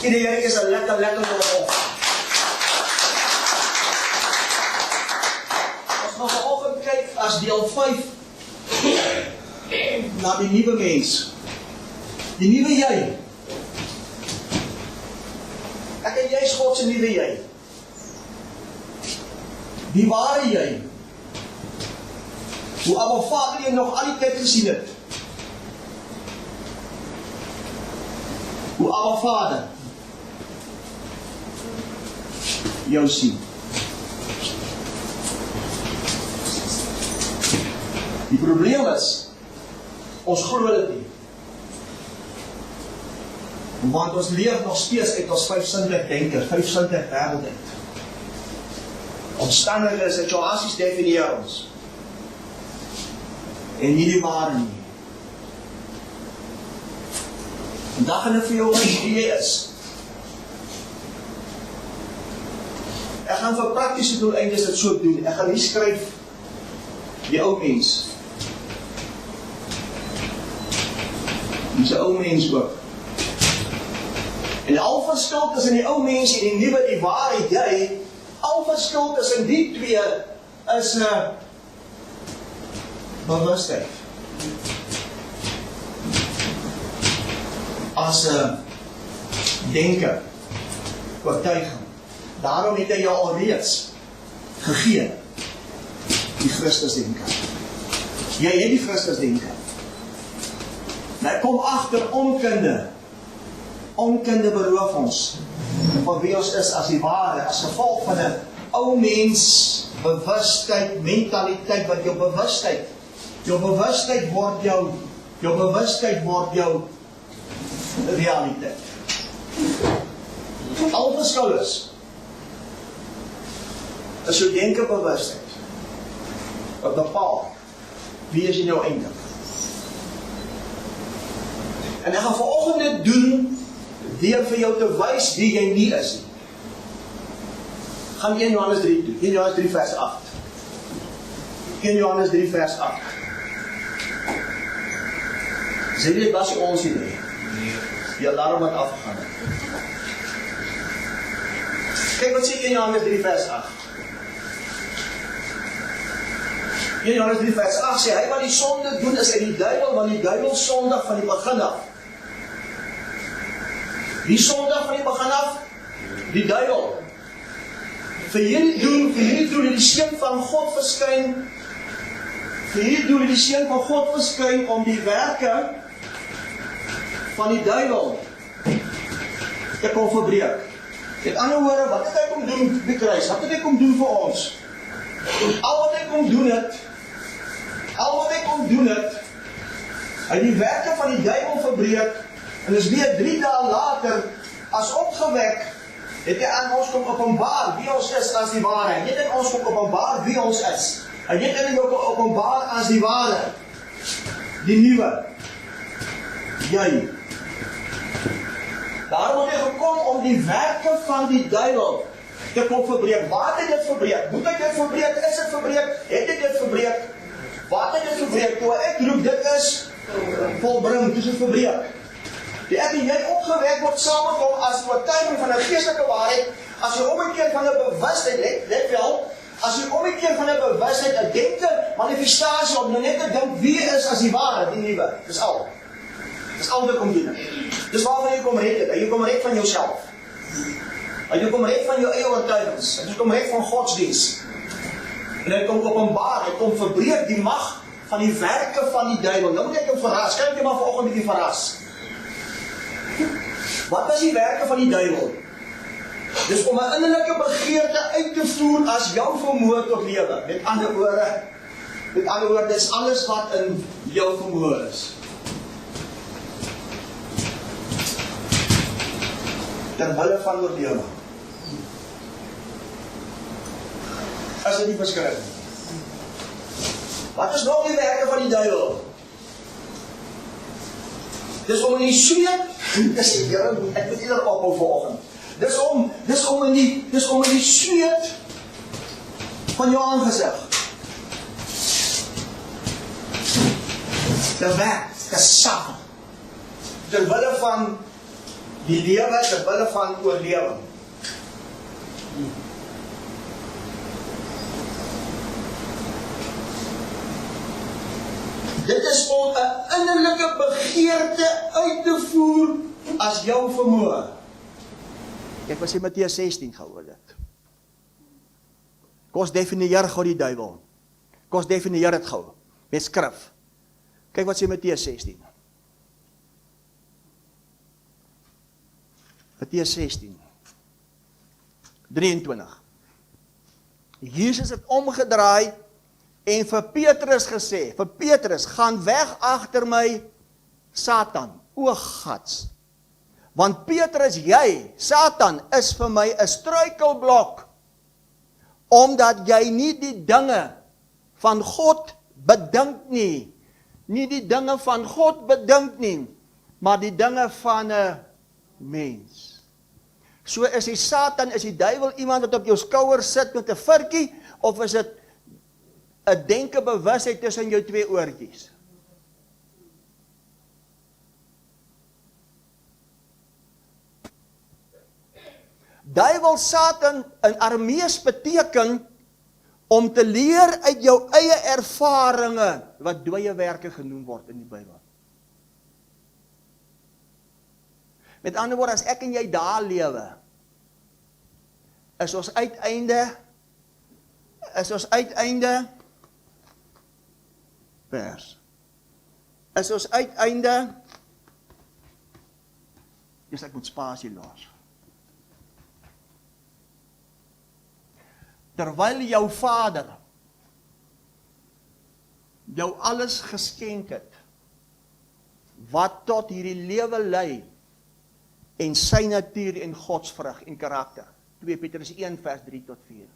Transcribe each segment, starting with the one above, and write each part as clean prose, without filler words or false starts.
Die Here is 'n lekker op. Ons gaan vanoggend kyk as deel 5 na die nuwe mens. Die nuwe jy. Ek en jy is God se nuwe jy. Die ware jy. Hoe Abba Vader jy nog al die tyd gesien het. Hoe Abba Vader jou sien. Die probleem is, ons glo dit nie. Want ons leef nog steeds uit ons vyfsinnig denke, vyfsinnig wêreld uit. Omstandighede, situasies definieer ons. En nie die ware nie. Vandag gaan ek vir jou wys wie jy is. Ek gaan vir praktiese doeleindes dit so doen. Ek gaan nie skryf die ou mens. Dis 'n ou mens ook. En al verskil tussen die ou mens en die nuwe, die ware jy, al verskil tussen die twee is 'n bewustheid. As 'n denke, oortuiging. Daarom het hy jou alreeds gegee die Christusdenke. Jy het die Christusdenke. Maar kom agter onkunde. Onkunde beroof ons van wie ons is as die ware, as gevolg van 'n ou mens bewustheid, mentaliteit wat jou bewustheid word jou realiteit. Al verskil is jou denke bewustheid wat bepaal wie is in jou einde. En ek gaan vanoggend dit doen deur vir jou te wys wie jy nie is nie. Gaan 1 Johannes 3 toe. 1 Johannes 3 vers 8. 1 Johannes 3 vers 8. Sê dit was ons hier. Die alarm het afgegaan. Kyk wat sê 1 Johannes 3 vers 8. 1 Johannes 3 vers 8 sê, hy wat die sonde doen is uit die duiwel, want die duiwel sondig van die begin af. Wie sondig van die begin af? Die duiwel. Vir hierdie doel het die Seun van God verskyn. Vir hierdie doel het die Seun van God verskyn om die werke van die duiwel te kom verbreek. Met ander woorde, wat het hy kom doen die kruis? Wat het hy kom doen vir ons? Al wat hy kom doen het, hy die werke van die duiwel verbreek, en dis weer 3 dae later, as opgewek, het hy aan ons kom openbaar wie ons is as die ware. Hy het in ons kom openbaar wie ons is. Hy het in jou kom openbaar as die ware. Die nuwe. Jy. Daarom het hy gekom om die werke van die duiwel te kom verbreek. Wat het dit verbreek? Moet hy dit verbreek? Is dit verbreek? Het hy dit verbreek? Wat het dit verbreek? Toe ek roep, dit is volbring, dis dit verbreek. Die ek en jy opgewek word saam met hom as oortuiging van 'n geestelike waarheid, as jy omgekeer van 'n bewustheid, let wel, as jy omgekeer van 'n bewustheid, 'n denke, manifestasie om net te dink wie is as die ware, die nuwe. Dis al. Dis al wat kom doen. Dis waarvan jy kom red het. Jy kom red van jouself. Jy kom red van jou eie oortuigings. Jy kom red van godsdienst. En hy kom openbaar, hy kom verbreek die mag van die werke van die duiwel. Nou moet ek jou verras. Kyk jy maar vanoggend met die verras. Wat was die werke van die duiwel? Dis om 'n innerlike begeerte uit te voer as jou vermoë tot lewe. Met ander woorde, dis alles wat in jou vermoë is. Terwille van oorlewing. As dit nie beskryf. Wat is nog die werke van die duiwel? Dis om in die sweet, ek moet eerder ophou vanoggend. Dis om in die sweet van jou aangesig te werk, te sap, terwille van Die lewe ter wille van oorlewing. Dit is om 'n innerlike begeerte uit te voer as jou vermoë. Ek was in Matteus 16 gehoor dit. Kom ons definieer gou die duiwel. Kom ons definieer dit gou met skrif. Kyk wat sê Matteus 16. Matteus 16. 23. Jesus het omgedraai en vir Petrus gesê, vir Petrus, gaan weg agter my, Satan, o gats. Want Petrus, jy, Satan, is vir my 'n struikelblok, omdat jy nie die dinge van God bedink nie, nie die dinge van God bedink nie, maar die dinge van 'n mens. So is die Satan, is die duiwel iemand wat op jou skouer sit met 'n virkie, of is dit 'n denke bewusheid tussen jou twee oortjies? Duiwel, Satan in Aramees beteken om te leer uit jou eie ervarings, wat dooie werke genoem word in die Bybel. Met ander woorde, as ek en jy daar lewe, is ons uiteinde vers. Is ons uiteinde, ek moet spasie los. Terwyl jou Vader jou alles geskenk het, wat tot hierdie lewe lei, en sy natuur en godsvrug en karakter. 2 Petrus 1 vers 3 tot 4.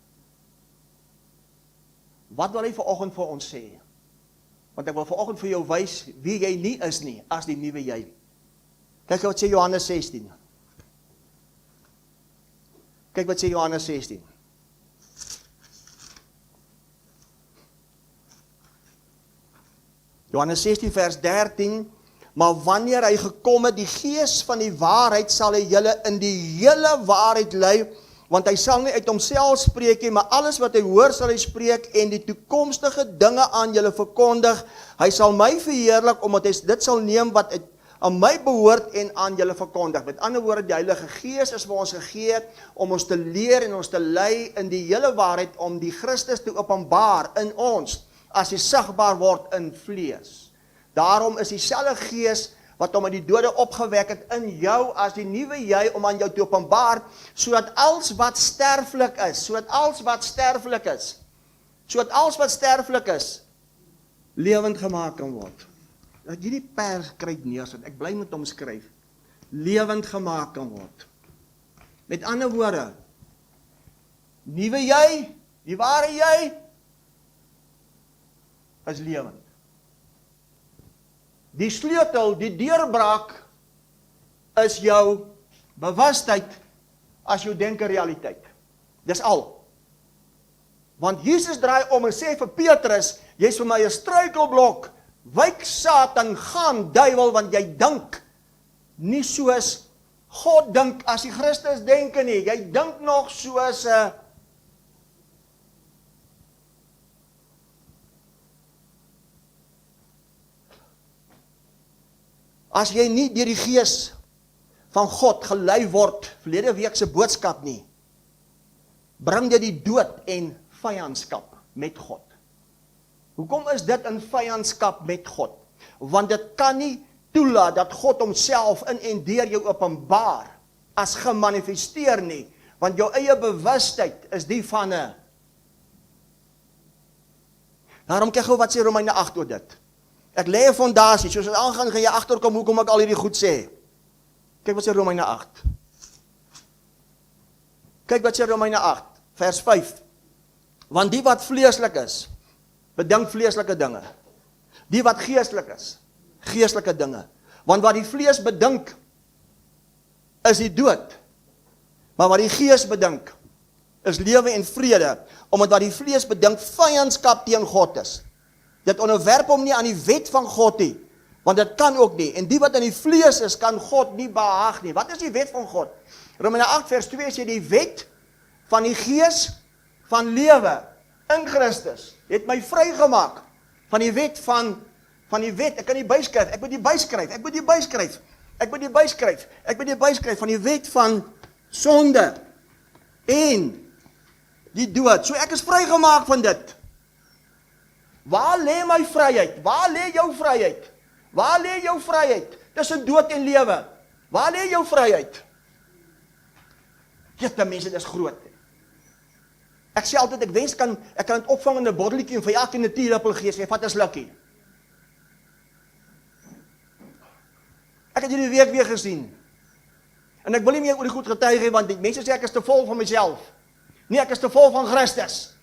Wat wil hy vanoggend vir ons sê? Want ek wil vanoggend vir jou wys wie jy nie is nie, as die nuwe jy. Kyk wat sê Johannes 16. Kyk wat sê Johannes 16. Johannes 16 vers 13, maar wanneer hy gekom het, die Gees van die waarheid, sal hy julle in die hele waarheid lei, want hy sal nie uit homself spreek nie, maar alles wat hy hoor sal hy spreek, en die toekomstige dinge aan julle verkondig. Hy sal my verheerlik, omdat hy dit sal neem wat aan my behoort en aan julle verkondig. Met ander woorde, die Heilige Gees is vir ons gegee, om ons te leer en ons te lei in die hele waarheid, om die Christus te openbaar in ons, as hy sigbaar word in vlees. Daarom is dieselfde Gees wat hom uit die dode opgewek het in jou as die nuwe jy, om aan jou te openbaar, sodat alles wat sterflik is, lewend gemaak kan word. Dat hierdie pers kry neersit, ek bly met hom skryf, lewend gemaak kan word. Met ander woorde, nuwe jy, die ware jy, is lewend. Die sleutel, die deurbraak, is jou bewustheid as jou denke realiteit. Dis al. Want Jesus draai om en sê vir Petrus, jy's vir my 'n struikelblok, wyk Satan, gaan duiwel, want jy dink nie soos God dink as die Christus denke nie. Jy dink nog soos 'n as jy nie deur die Gees van God gelei word, verlede week se boodskap nie, bring dit die dood en vyandskap met God. Hoekom is dit in vyandskap met God? Want dit kan nie toelaat dat God homself in en deur jou openbaar as gemanifesteer nie, want jou eie bewustheid is die van 'n. Daarom kyk gou wat sê Romeine 8 oor dit. Ek lê 'n fondasie, soos dit aangaan, gaan jy agterkom hoekom ek al hierdie goed sê. Kyk wat sê Romeine 8. Kyk wat sê Romeine 8, vers 5. Want die wat vleeslik is, bedink vleeslike dinge. Die wat geestelik is, geestelike dinge. Want wat die vlees bedink, is die dood. Maar wat die gees bedink, is lewe en vrede, omdat wat die vlees bedink, vyandskap teen God is. Dit onderwerp hom nie aan die wet van God nie, Want dit kan ook nie. En die wat in die vlees is, kan God nie behaag nie. Wat is die wet van God? Romeine 8 vers 2 sê die wet van die gees van lewe in Christus het my vrygemaak van die wet van die wet. Ek kan nie byskryf, ek moet die byskryf, ek moet die byskryf, ek moet die byskryf, ek moet die byskryf van die wet van sonde en die dood. So ek is vrygemaak van dit. Waar lê my vryheid? Waar lê jou vryheid? Waar lê jou vryheid? Tussen dood en lewe. Waar lê jou vryheid? Jette mense, dis groot. Ek sê altyd, ek wens ek kan het opvang in 'n botteltjie en vir elkeen 'n teelepel gee, sê, vat 'n slukkie. Ek het hierdie week weer gesien. En ek wil nie meer oor die goed getuig hê, want die mense sê ek is te vol van myself. Nee, ek is te vol van Christus.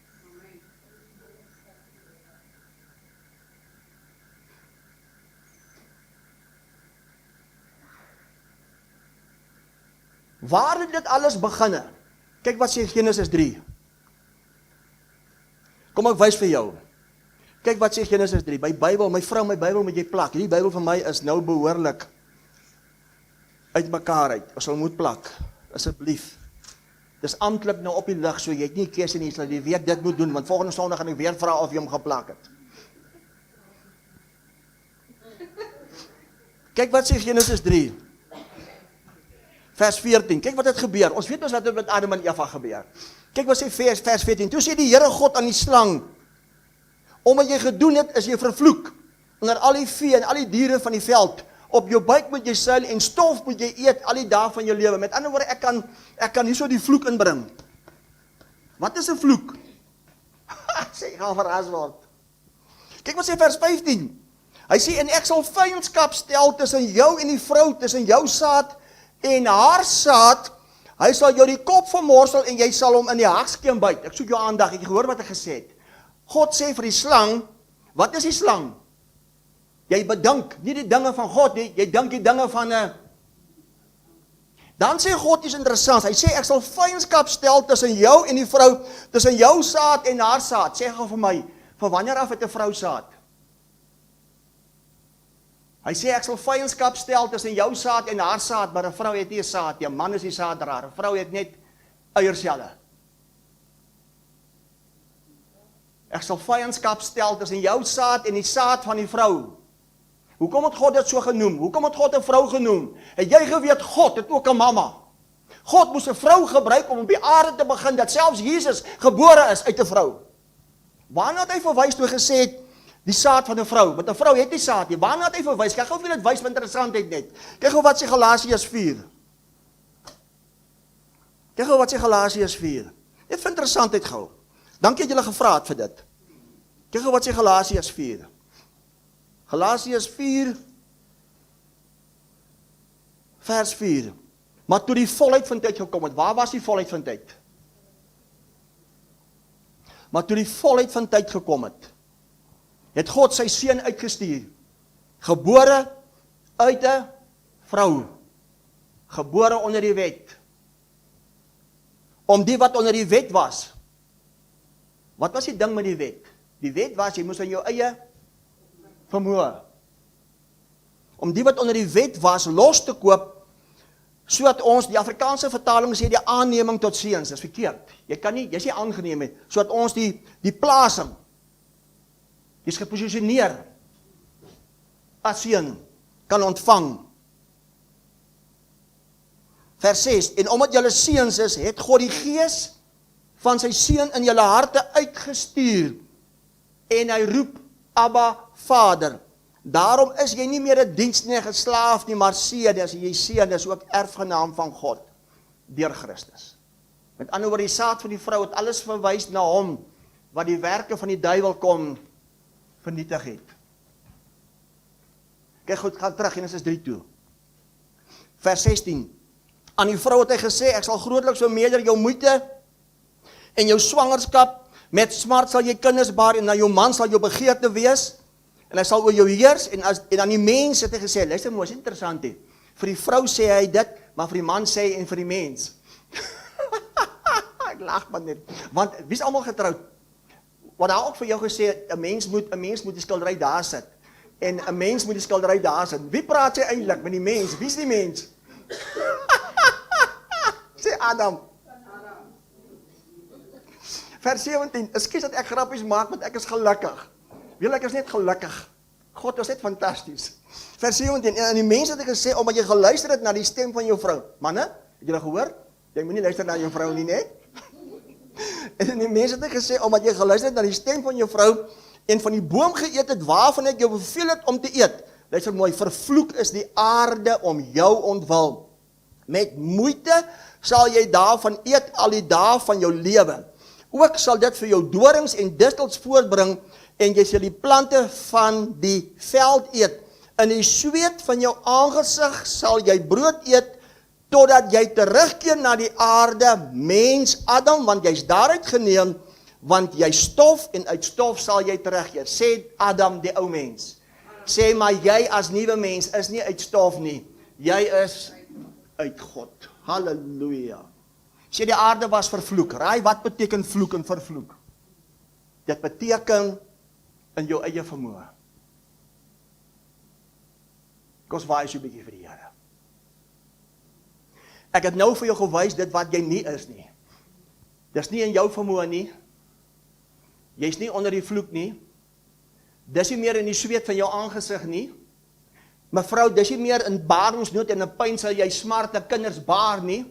Waar het dit alles beginne? Kyk wat sê Genesis 3. Kom ek wys vir jou. Kyk wat sê Genesis 3. My Bybel, my vrou, my Bybel moet jy plak. Hierdie Bybel van my is nou behoorlik uit mekaar uit. Ons sal moet plak. Asseblief. Dis amptelik nou op die lig, so jy het nie keuse nie, sal die week dit moet doen, want volgende Sondag gaan ek weer vra of jy hom geplak het. Kyk wat sê Genesis 3. Vers 14, kyk wat het gebeur. Ons weet ons wat het met Adam en Eva gebeur. Kyk wat sê vers 14, toe sê die Here God aan die slang, omdat jy gedoen het, is jy vervloek, onder al die vee en al die diere van die veld, op jou buik moet jy seil en stof moet jy eet al die dae van jou lewe. Met ander woorde, ek kan hierso die vloek inbring. Wat is 'n vloek? Sê, ek gaan verras word. Kyk wat sê vers 15, hy sê, en ek sal vyandskap stel tussen jou en die vrou, tussen jou saad en haar saad, hy sal jou die kop vermorsel en jy sal hom in die hakskeem byt. Ek soek jou aandag, het jy gehoor wat ek gesê het? God sê vir die slang, wat is die slang? Jy bedink nie die dinge van God nie, jy dink die dinge van 'n. Dan sê God iets interessants, hy sê ek sal vyandskap stel tussen jou en die vrou, tussen jou saad en haar saad. Sê gou vir my, van wanneer af het 'n vrou saad? Hy sê ek sal vyandskap stel tussen jou saad en haar saad, maar 'n vrou het nie 'n saad, 'n man is die saaddraer. 'n Vrou het net eierselle. Ek sal vyandskap stel tussen jou saad en die saad van die vrou. Hoekom het God dit so genoem? Hoekom het God 'n vrou genoem? Het jy geweet God het ook 'n mamma? God moes 'n vrou gebruik om op die aarde te begin, dat selfs Jesus gebore is uit 'n vrou. Waarna het hy verwys toe gesê het die saad van 'n vrou? Want 'n vrou het nie saad nie. Waarna het hy verwys? Kyk gou of jy dit wys met interessantheid net. Kyk gou wat sê Galasiërs 4. Kyk gou wat sê Galasiërs 4. Dit vind interessantheid gou. Dankie dat julle gevra het vir dit. Kyk gou wat sê Galasiërs 4. Galasiërs 4 vers 4. Maar toe die volheid van tyd gekom het, waar was die volheid van tyd? Maar toe die volheid van tyd gekom het God sy seun uitgestuur, gebore uit 'n vrou, gebore onder die wet, om die wat onder die wet was. Wat was die ding met die wet? Die wet was, jy moes aan jou eie vermoë, om die wat onder die wet was, los te koop, sodat ons, die Afrikaanse vertaling sê, die aanneming tot seuns, dis verkeerd. Jy kan nie, jy sê aangeneem het, sodat ons die plasing, die is geposisioneer, as seun, kan ontvang. Vers 6, en omdat julle seuns is, het God die gees van sy seun in julle harte uitgestuur, en hy roep, Abba, Vader. Daarom is jy nie meer 'n diensknegt, 'n slaaf nie, maar seun, as jy seun is, ook erfgenaam van God, deur Christus. Met ander woorde, die saad van die vrou het alles verwys na hom, wat die werke van die duiwel kom vernietig het. Kyk goed, gaan terug, Genesis 3 toe. Vers 16. Aan die vrou het hy gesê, ek sal grootliks vermeerder jou moeite en jou swangerskap, met smart sal jy kinders baar en na jou man sal jou begeerte wees en hy sal oor jou heers en aan die mens het hy gesê, luister mooi, is interessant hier. Vir die vrou sê hy dit, maar vir die man sê hy en vir die mens. Ek lag maar net. Want wie is almal getroud? Wat daar ook vir jou gesê, 'n mens moet die skildery daar sit. En 'n mens moet die skildery daar sit. Wie praat sy eintlik met die mens? Wie is die mens? Sê Adam. Vers 17, ekskuus dat ek grappies maak, want ek is gelukkig. Wil ek is net gelukkig. God is net fantasties. Vers 17, en die mense het gesê, omdat jy geluister het na die stem van jou vrou. Manne, het julle gehoor? Jy moet nie luister na jou vrou nie, net. En die mense het gesê, omdat jy geluister het na die stem van jou vrou, en van die boom geëet het, waarvan ek jou beveel het om te eet. Luister mooi, vervloek is die aarde om jou ontwil. Met moeite sal jy daarvan eet al die dae van jou lewe. Ook sal dit vir jou dorings en distels voortbring, en jy sal die plante van die veld eet. In die sweet van jou aangesig sal jy brood eet, totdat jy terugkeer na die aarde, mens Adam, want jy's daaruit geneem, want jy stof en uit stof sal jy terugkeer. Sê Adam, die ou mens. Sê maar jy as nuwe mens is nie uit stof nie. Jy is uit God. Halleluja. Sê die aarde was vervloek. Raai wat beteken vloek en vervloek? Dit beteken in jou eie vermoë. Kom ons waai so 'n bietjie vir die Here. Ek het nou vir jou gewys dit wat jy nie is nie. Dis nie in jou vermoë nie. Jy's nie onder die vloek nie. Dis nie meer in die sweet van jou aangesig nie. Mevrou, dis nie meer in baringsnood en in pyn sal jy smarte kinders baar nie.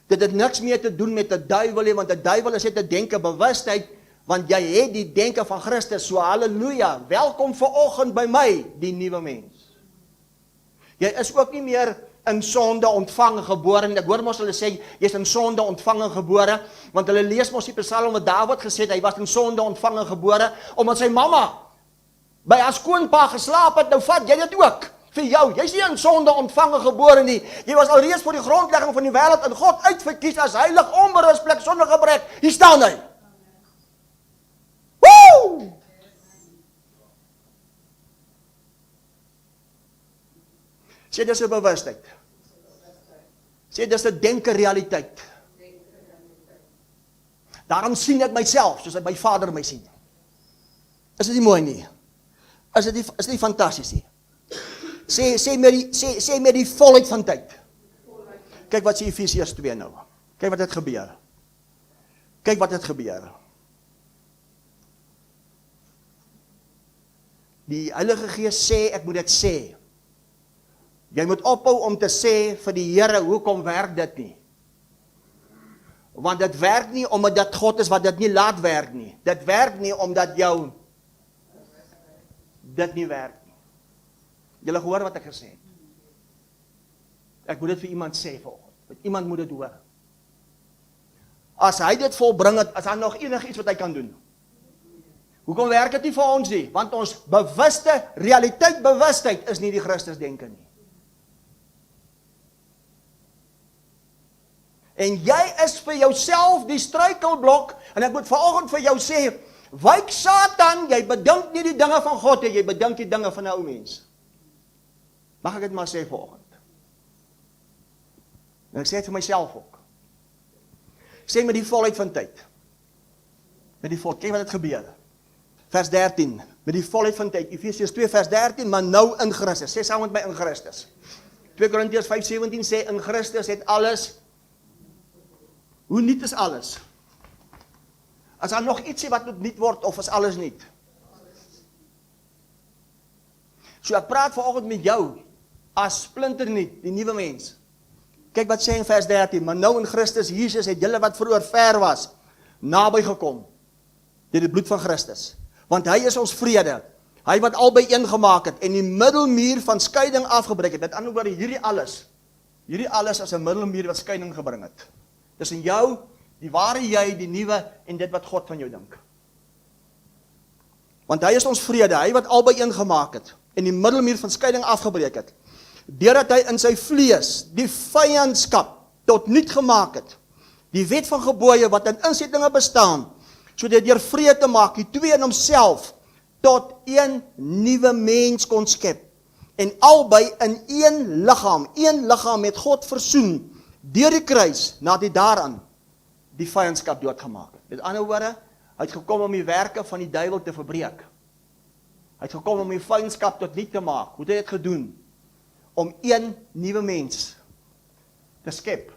Dit het niks meer te doen met 'n duiwel nie, want 'n duiwel is net 'n denke bewustheid, want jy het die denke van Christus. So halleluja, welkom vanoggend by my, die nuwe mens. Jy is ook nie meer in sonde ontvang gebore, en ek hoor mos hulle sê, jy is in sonde ontvang en gebore, want hulle lees mos die Psalm wat Dawid gesê het, hy was in sonde ontvang en gebore, omdat sy mamma by haar skoonpa geslaap het, nou vat jy dit ook, vir jou, jy is nie in sonde ontvang en gebore nie, jy was alreeds voor die grondlegging van die wêreld in God uitverkies as heilig, onberisplik, sonder gebrek, hier staan hy. Woo! Sê dis 'n bewustheid. Sê dis 'n denke realiteit. Daarom sien ek myself soos my Vader my sien. Is dit nie mooi nie? Is dit nie fantasties nie? Sê met die volheid van tyd. Kyk wat sê Efesiërs 2 nou. Kyk wat het gebeur. Kyk wat het gebeur. Die Heilige Gees sê, ek moet dit sê. Jy moet ophou om te sê vir die Here, hoekom werk dit nie? Want dit werk nie omdat dit God is wat dit nie laat werk nie. Dit werk nie omdat jou dit nie werk nie. Julle gehoor wat ek gesê het? Ek moet dit vir iemand sê vanoggend. Iemand moet dit hoor. As hy dit volbring het, as hy nog enigiets wat hy kan doen. Hoekom werk dit nie vir ons nie? Want ons bewuste, bewustheid is nie die Christus denke nie. En jy is vir jouself die struikelblok, en ek moet vanoggend vir jou sê, wyk Satan, jy bedink nie die dinge van God, jy bedink die dinge van 'n ou mens. Mag ek dit maar sê vanoggend? En ek sê dit vir myself ook. Sê met die volheid van tyd. Met die volheid, kyk wat het gebeur. Vers 13, met die volheid van tyd, Efesiërs 2 vers 13, maar nou in Christus, sê saam met my in Christus. 2 Korintiërs 5:17 sê, in Christus het alles. Hoe nuut is alles? As daar nog ietsie wat moet nuut word, of is alles nuut? So ek praat vanoggend met jou, as splinternuut, die nuwe mens. Kyk wat sê in vers 13, maar nou in Christus Jesus het julle wat vroeër ver was, naby gekom, deur die bloed van Christus. Want hy is ons vrede, hy wat albei een gemaak het, en die middelmuur van skeiding afgebreek het. Met ander woorde, hierdie alles as 'n middelmuur wat skeiding gebring het. Tussen jou, die ware jy, die nuwe, en dit wat God van jou dink. Want hy is ons vrede, hy wat albei een gemaak het, en die middelmuur van skeiding afgebreek het, deurdat hy in sy vlees die vyandskap tot niet gemaak het, die wet van gebooie wat in insettinge bestaan, sodat deur vrede te maak, die twee in homself, tot een nuwe mens kon skep, en albei in een liggaam met God versoen, deur die kruis, nadat hy daaraan die vyandskap doodgemaak het. Met ander woorde, hy het gekom om die werke van die duiwel te verbreek. Hy het gekom om die vyandskap tot niet te maak. Hoe het hy dit gedoen? Om een nuwe mens te skep.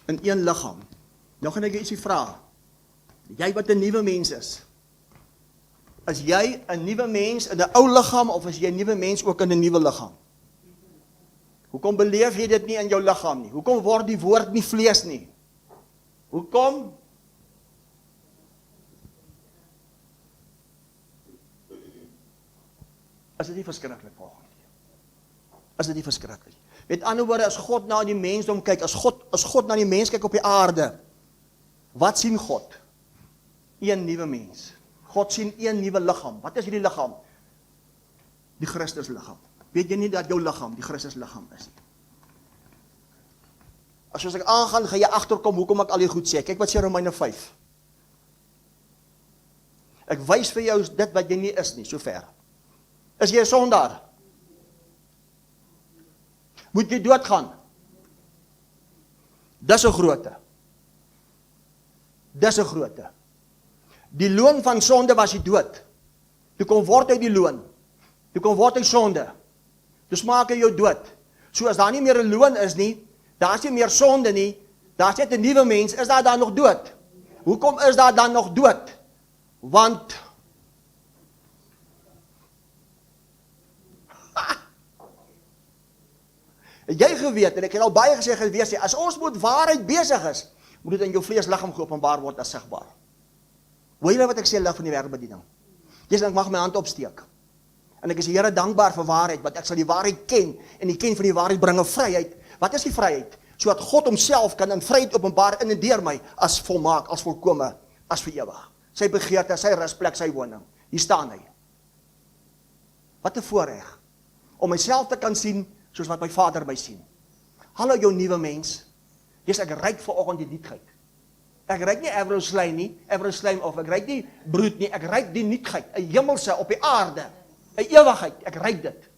In een liggaam. Nou gaan ek jou ietsie vra. Jy wat 'n nuwe mens is jy 'n nuwe mens in 'n ou liggaam of is jy 'n nuwe mens ook in 'n nuwe liggaam? Hoekom beleef jy dit nie in jou liggaam nie? Hoekom word die woord nie vlees nie? Hoekom? Is dit nie verskriklik volgens? Is dit nie verskriklik? Met ander woorde, as God na die mensdom kyk, as God na die mens kyk op die aarde, wat sien God? Een nuwe mens. God sien een nuwe liggaam. Wat is hierdie liggaam? Die Christus liggaam. Weet jy nie dat jou liggaam die Christus liggaam is? As ek aangaan, gaan jy agterkom hoekom ek al die goed sê. Kyk wat sê Romeine 5. Ek wys vir jou dit wat jy nie is nie, sover. Is jy 'n sondaar? Moet jy doodgaan? Dis 'n grootte. Dis 'n grootte. Die loon van sonde was die dood. Toe kom word hy die loon. Toe kom word hy sonde. Dus maak hy jou dood. So as daar nie meer 'n loon is nie, daar is nie meer sonde nie, daar is net 'n nuwe mens, is daar dan nog dood? Hoekom is daar dan nog dood? Want jy geweet, en ek het al baie gesê gewees, as ons met waarheid besig is, moet dit in jou vleesliggaam geopenbaar word as sigbaar. Hoor jy wat ek sê, lig van die wêreldbediening? Ek mag my hand opsteek. En ek is die Here dankbaar vir waarheid, want ek sal die waarheid ken, en die ken van die waarheid bring 'n vryheid. Wat is die vryheid? Sodat God homself kan in vryheid openbaar in en deur my, as volmaak, as volkome, as vir ewig. Sy begeerte, sy rusplek, sy woning. Hier staan hy. Wat 'n voorreg, om myself te kan sien, soos wat my Vader my sien. Hallo jou nuwe mens. Ek ryk vanoggend die nuutheid. Ek ryk nie Everslyn nie, Everslyn of ek ryk nie brood nie, ek ryk die nuutheid, 'n hemelse op die aarde, 'n ewigheid, ek ryk dit.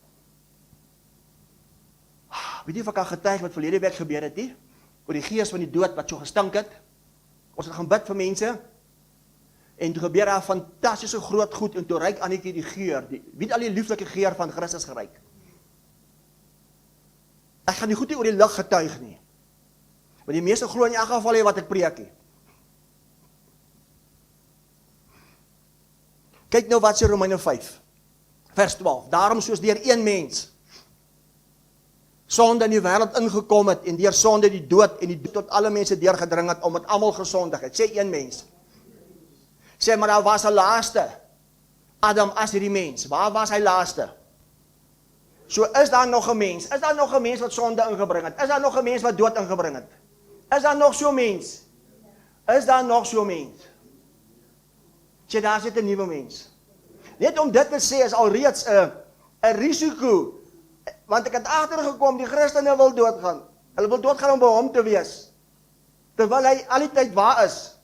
Weet jy of ek kan getuig wat verlede week gebeur het nie? Oor die gees van die dood wat so gestink het. Ons het gaan bid vir mense, en toe gebeur daar 'n fantastiese groot goed, en toe ryk Annetjie die geur, wie het al die lieflike geur van Christus geryk? Ek gaan nie goed oor die lig getuig nie. Want die meeste glo in elk geval nie wat ek preek nie. Kyk nou wat sê Romeine 5, vers 12. Daarom soos deur een mens sonde in die wêreld ingekom het, en deur sonde die dood, en die dood tot alle mense deurgedring het, omdat almal gesondig het. Sê een mens. Sê, maar daar was 'n laaste. Adam as hierdie mens. Waar was hy laaste? So is daar nog 'n mens? Is daar nog 'n mens wat sonde ingebring het? Is daar nog 'n mens wat dood ingebring het? Is daar nog so 'n mens? Is daar nog so 'n mens? Sê, daar sit 'n nuwe mens. Net om dit te sê is alreeds 'n risiko. Want ek het agtergekom, die Christene wil doodgaan. Hulle wil doodgaan om by hom te wees. Terwyl hy al die tyd waar is.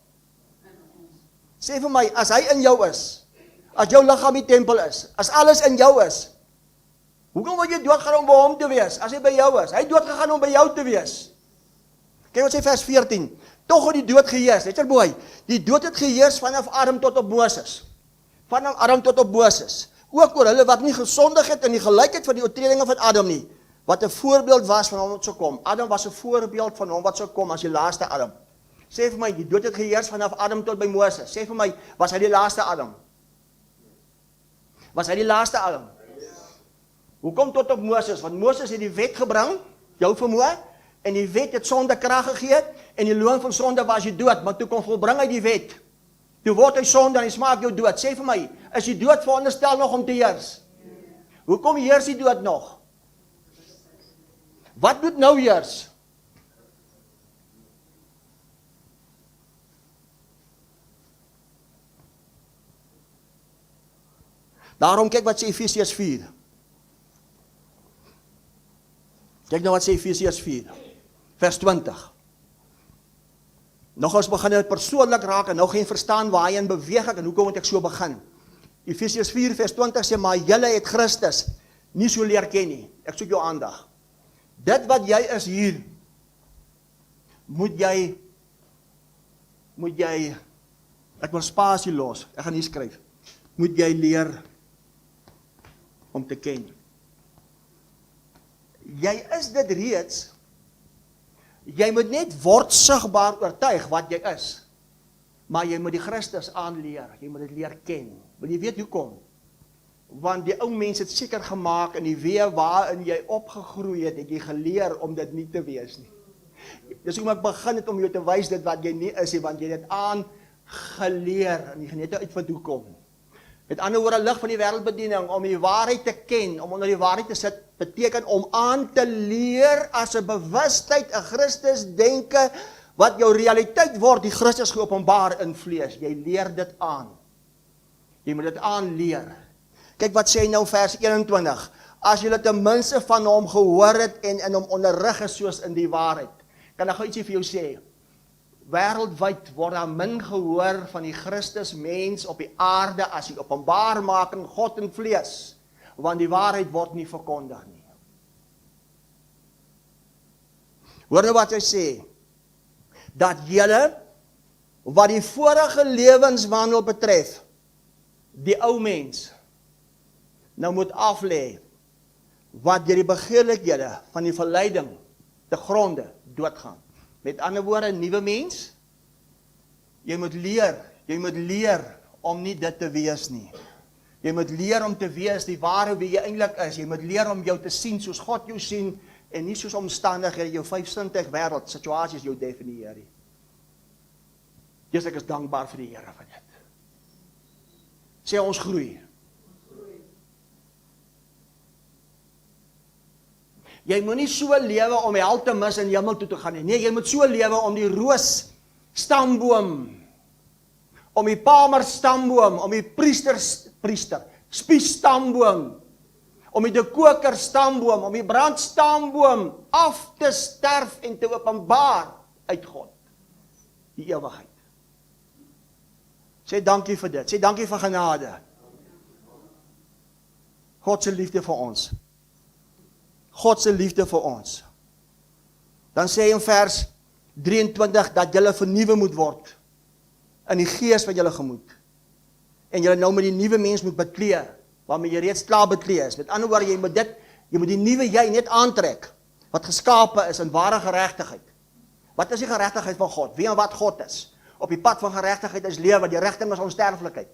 Sê vir my, as hy in jou is, as jou liggaam die tempel is, as alles in jou is, hoekom wil jy doodgaan om by hom te wees, as hy by jou is? Hy het doodgegaan om by jou te wees. Kyk wat sê vers 14, tog het die dood geheers, let mooi, die dood het geheers vanaf Adam tot op Moses. Vanaf Adam tot op Moses. Ook oor hulle wat nie gesondig het in die gelykheid van die oortredinge van Adam nie, wat 'n voorbeeld was van hom wat sou kom. Adam was 'n voorbeeld van hom wat sou kom as die laaste Adam. Sê vir my, die dood het geheers vanaf Adam tot by Moses. Sê vir my, was hy die laaste Adam? Was hy die laaste Adam? Hoekom tot op Moses? Want Moses het die wet gebring, jou vermoë, en die wet het sonde krag gegee, en die loon van sonde was die dood, maar toe kom volbring hy die wet. Toe word hy sonde en hy smaak jou dood. Sê vir my, is die dood veronderstel nog om te heers? Hoekom heers die dood nog? Wat moet nou heers? Daarom kyk wat sê Efesiërs 4. Kyk nou wat sê Efesiërs 4, vers 20. Nog ons begin dit persoonlik raak, en nou gaan jy verstaan waar hy in beweeg ek, en hoekom moet ek so begin. Efesiërs 4, vers 20 sê, maar julle het Christus nie so leer ken nie. Ek soek jou aandag. Dit wat jy is hier, moet jy, ek wil spasie los, ek gaan hier skryf. moet jy leer om te ken. Jy is dit reeds, jy moet net word sigbaar oortuig wat jy is, maar jy moet die Christus aanleer, jy moet dit leer ken. Wil jy weet hoekom? Want die ou mens het seker gemaak in die weë waarin jy opgegroei het, het jy geleer om dit nie te wees nie. Dis hoekom ek begin het om jou te wys dit wat jy nie is nie, want jy het dit aangeleer, en jy gaan net uit wat hoekom. Met ander woorde, lig van die wêreldbediening, om die waarheid te ken, om onder die waarheid te sit, beteken om aan te leer as 'n bewustheid, 'n Christus denke, wat jou realiteit word, die Christus geopenbaar in vlees. Jy leer dit aan. Jy moet dit aanleer. Kyk wat sê hy nou vers 21. As julle ten minste van hom gehoor het en in hom onderrig is soos in die waarheid. Kan ek gou ietsie vir jou sê? Wêreldwyd word daar min gehoor van die Christus mens op die aarde as die openbaarmaking God in vlees, want die waarheid word nie verkondig nie. Hoor nou wat hy sê, dat julle, wat die vorige lewenswandel betref, die ou mens, nou moet aflê, wat deur die begeerlikhede van die verleiding te gronde doodgaan. Met ander woorde, 'n nuwe mens, jy moet leer om nie dit te wees nie. Jy moet leer om te wees die ware wie jy eintlik is. Jy moet leer om jou te sien soos God jou sien, en nie soos omstandighede, jou 5-sintuig wêreld, situasies jou definieer nie. Jesus, ek is dankbaar vir die Here van dit. Sê ons groei. Jy moet nie so lewe om die hel te mis en hemel toe te gaan nie. Nee, jy moet so lewe om die roos stamboom, om die palmer stamboom, om die spies stamboom, om die koker stamboom, om die brand stamboom af te sterf en te openbaar uit God. Die ewigheid. Sê dankie vir dit. Sê dankie vir genade. God se liefde vir ons. God se liefde vir ons. Dan sê hy in vers 23 dat julle vernuwe moet word in die gees van julle gemoed. En julle nou met die nuwe mens moet beklee, waarmee jy reeds klaar beklee is. Met ander woorde, jy moet die nuwe jy net aantrek, wat geskape is in ware geregtigheid. Wat is die geregtigheid van God? Wie en wat God is? Op die pad van geregtigheid is lewe, die regting is onsterflikheid.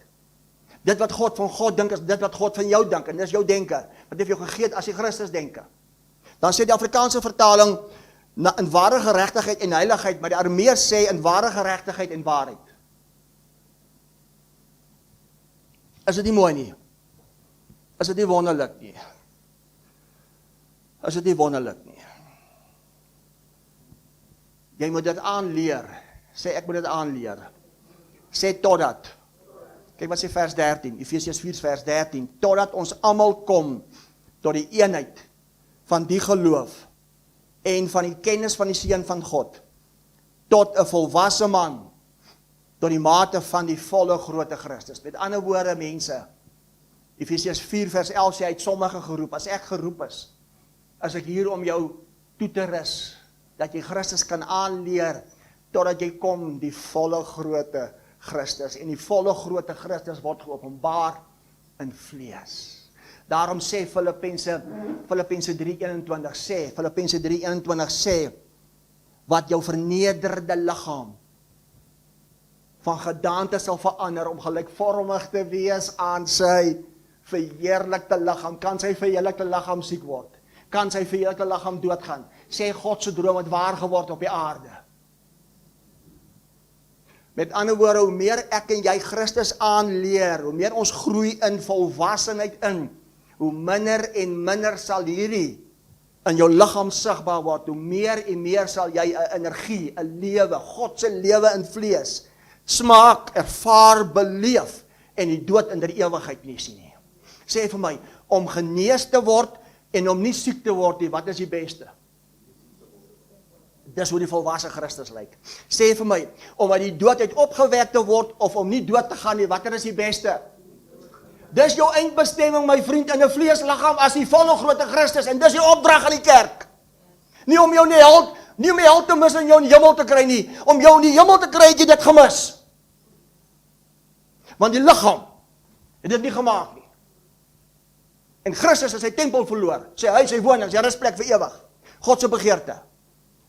Dit wat God van God dink, is dit wat God van jou dink, en dis jou denke. Wat heeft jou gegee as die Christus denke? Dan sê die Afrikaanse vertaling, in ware geregtigheid en heiligheid, maar die Aramees sê in ware geregtigheid en waarheid. Is dit nie mooi nie? Is dit nie wonderlik nie? Is dit nie wonderlik nie? Jy moet dit aanleer. Sê ek moet dit aanleer. Sê totdat. Kyk wat sê vers 13, Efesiërs 4 vers 13. Totdat ons almal kom tot die eenheid van die geloof en van die kennis van die Seun van God, tot 'n volwasse man, tot die mate van die volle grootte Christus. Met ander woorde, mense, Efesiërs 4 vers 11 sê hy het sommige geroep. As ek geroep is ek hier om jou toe te rus, dat jy Christus kan aanleer, totdat jy kom die volle grootte Christus. En die volle grootte Christus word geopenbaar in vlees. Daarom sê Filippense 3:21 sê, wat jou vernederde liggaam van gedaante sal verander om gelykvormig te wees aan sy verheerlikte liggaam. Kan sy verheerlikte liggaam siek word? Kan sy verheerlikte liggaam doodgaan? Sê God se droom het waar geword op die aarde. Met ander woorde, hoe meer ek en jy Christus aanleer, hoe meer ons groei in volwassenheid in, hoe minder en minder sal hierdie in jou liggaam sigbaar word, hoe meer en meer sal jy 'n energie, 'n lewe, God se lewe in vlees, smaak, ervaar, beleef, en die dood in die ewigheid nie sien nie. Sê vir my, om genees te word, en om nie siek te word nie, wat is die beste? Dis hoe die volwasse Christus lyk. Sê vir my, om uit die dood uit opgewek te word, of om nie dood te gaan nie, wat is die beste? Dis jou eindbestemming, my vriend, in 'n vleesliggaam as die volle grootte Christus, en dis jou opdrag aan die kerk. Nie om jou nie om die hel te mis en jou in die hemel te kry nie. Om jou in die hemel te kry, het jy dit gemis. Want die liggaam Het dit nie gemaak nie. En Christus het sy tempel verloor, sy huis, sy woning, sy rusplek vir ewig. God se begeerte.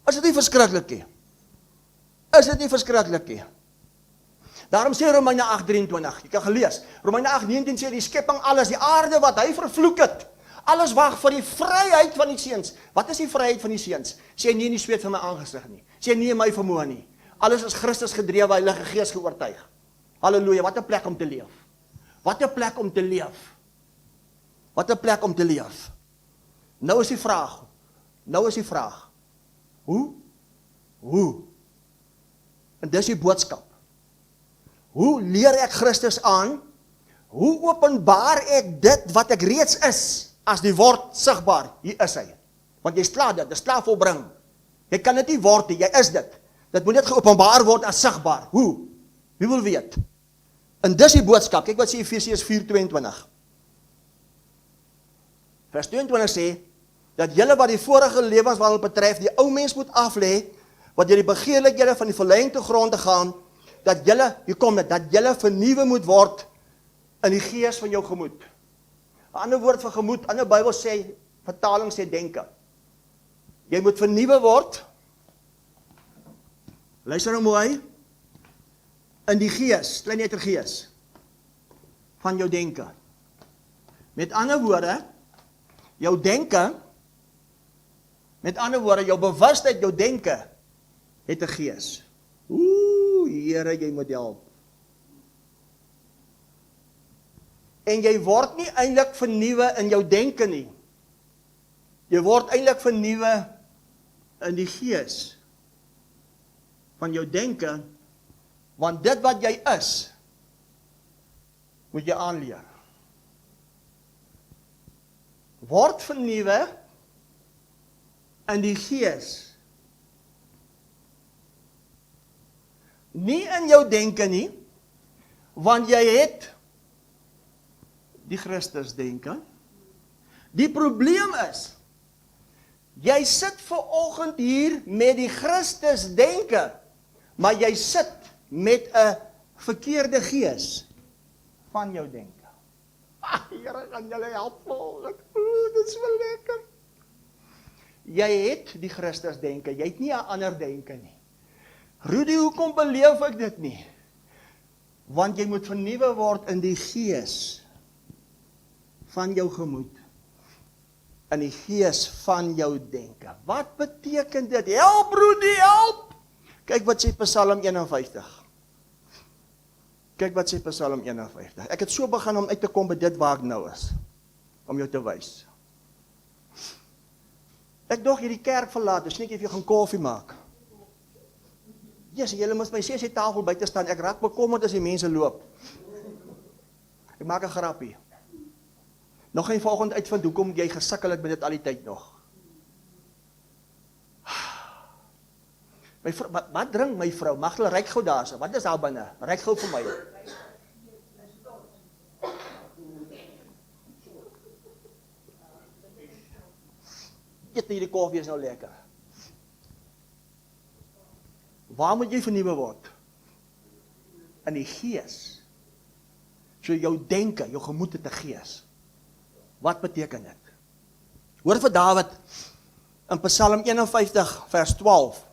Is dit nie verskriklik nie? Is dit nie verskriklik nie? Daarom sê Romeine 8:23, jy kan gelees, Romeine 8:19 sê die skepping alles, die aarde wat hy vervloek het, alles wag vir die vryheid van die seuns. Wat is die vryheid van die seuns? Sê nie in die sweet van my aangesig nie. Sê nie in my vermoë nie. Alles is Christus gedrewe, Heilige Gees geoortuig. Halleluja, wat 'n plek om te leef. Wat 'n plek om te leef. Wat 'n plek om te leef. Nou is die vraag. Hoe? En dis die boodskap. Hoe leer ek Christus aan? Hoe openbaar ek dit wat ek reeds is, as die woord sigbaar? Hier is hy. Want jy slaat dit, is klaar volbring. Jy kan dit nie word nie, jy is dit. Dit moet net geopenbaar word as sigbaar. Hoe? Wie wil weet? En dis die boodskap. Kyk wat sê Efesiërs 4:22. Vers 22 sê, dat julle wat die vorige lewenswandel betref, die ou mens moet aflê, wat jy die begeerlikhede van die verlengde grond te gaan, dat julle, hier kom dit, dat julle vernuwe moet word in die gees van jou gemoed. 'n Ander woord vir gemoed, ander Bybel sê, vertaling sê denke. Jy moet vernuwe word, luister nou mooi, in die gees, klein letter gees, van jou denke. Met ander woorde, jou denke, met ander woorde, jou bewustheid, jou denke, het 'n gees. Here, jy moet help. En jy word nie eintlik vernuwe in jou denke nie. Jy word eintlik vernuwe in die gees van jou denke, want dit wat jy is, moet jy aanleer. Word vernuwe in die gees. Nie in jou denke nie, want jy het die Christus denke. Die probleem is, jy sit vanoggend hier met die Christus denke, maar jy sit met 'n verkeerde gees van jou denke. Here, kan julle help volg? Dit is wel lekker. Jy het die Christus denke, jy het nie 'n ander denke nie. Rudy, hoekom beleef ek dit nie? Want jy moet vernuwe word in die gees van jou gemoed. In die gees van jou denke. Wat beteken dit? Help, Rudy, help! Kyk wat sê Psalm 51. Kyk wat sê Psalm 51. Ek het so begin om uit te kom by dit waar ek nou is. Om jou te wys. Ek dog jy die kerk verlaat, dus nie ek jy gaan koffie maak. Julle moet my sê, sy tafel buite staan, ek raak bekommerd as die mense loop. Ek maak 'n grappie. Nog geen volgende uitvind, hoekom jy gesukkel het met dit al die tyd nog. My vrou, wat drink my vrou? Mag hulle ryk gou daar so. Wat is daar binne? Ryk gou vir my. Eet hierdie koffie is nou lekker. Waar moet jy vernuwe word? In die gees. So jou denke, jou gemoed het 'n gees. Wat beteken dit? Hoor vir Dawid in Psalm 51 vers 12.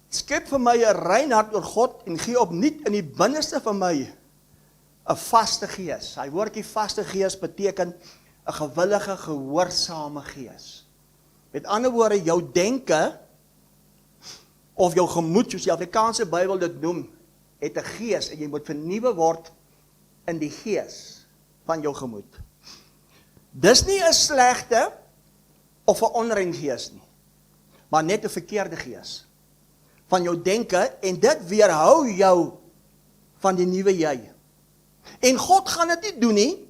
Skep vir my 'n rein hart oor God en gee opnuut in die binneste van my 'n vaste gees. Hy woordjie vaste gees beteken 'n gewillige, gehoorsame gees. Met ander woorde, jou denke of jou gemoed, soos die Afrikaanse Bybel dit noem, het 'n gees en jy moet vernuwe word in die gees van jou gemoed. Dis nie 'n slegte of 'n onrein gees nie, maar net 'n verkeerde gees van jou denke en dit weerhou jou van die nuwe jy. En God gaan dit nie doen nie.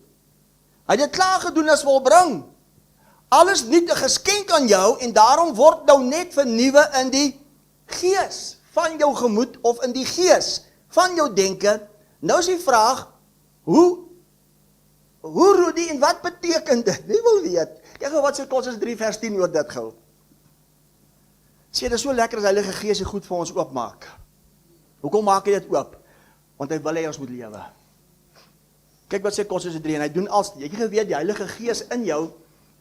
Hy het dit klaar gedoen as volbring. Alles nie 'n geskenk aan jou en daarom word nou net vernuwe in die gees van jou gemoed of in die gees van jou denke. Nou is die vraag, hoe Rudy, en wat beteken dit? Wie wil weet? Kyk wat sê Kolossense 3 vers 10 oor dit gou. Sê, dit is so lekker as die Heilige Gees die goed vir ons oopmaak. Hoekom maak hy dit oop? Want hy wil hê ons moet lewe. Kyk wat sê Kolossense 3, en hy doen als, jy geweet, die Heilige Gees in jou,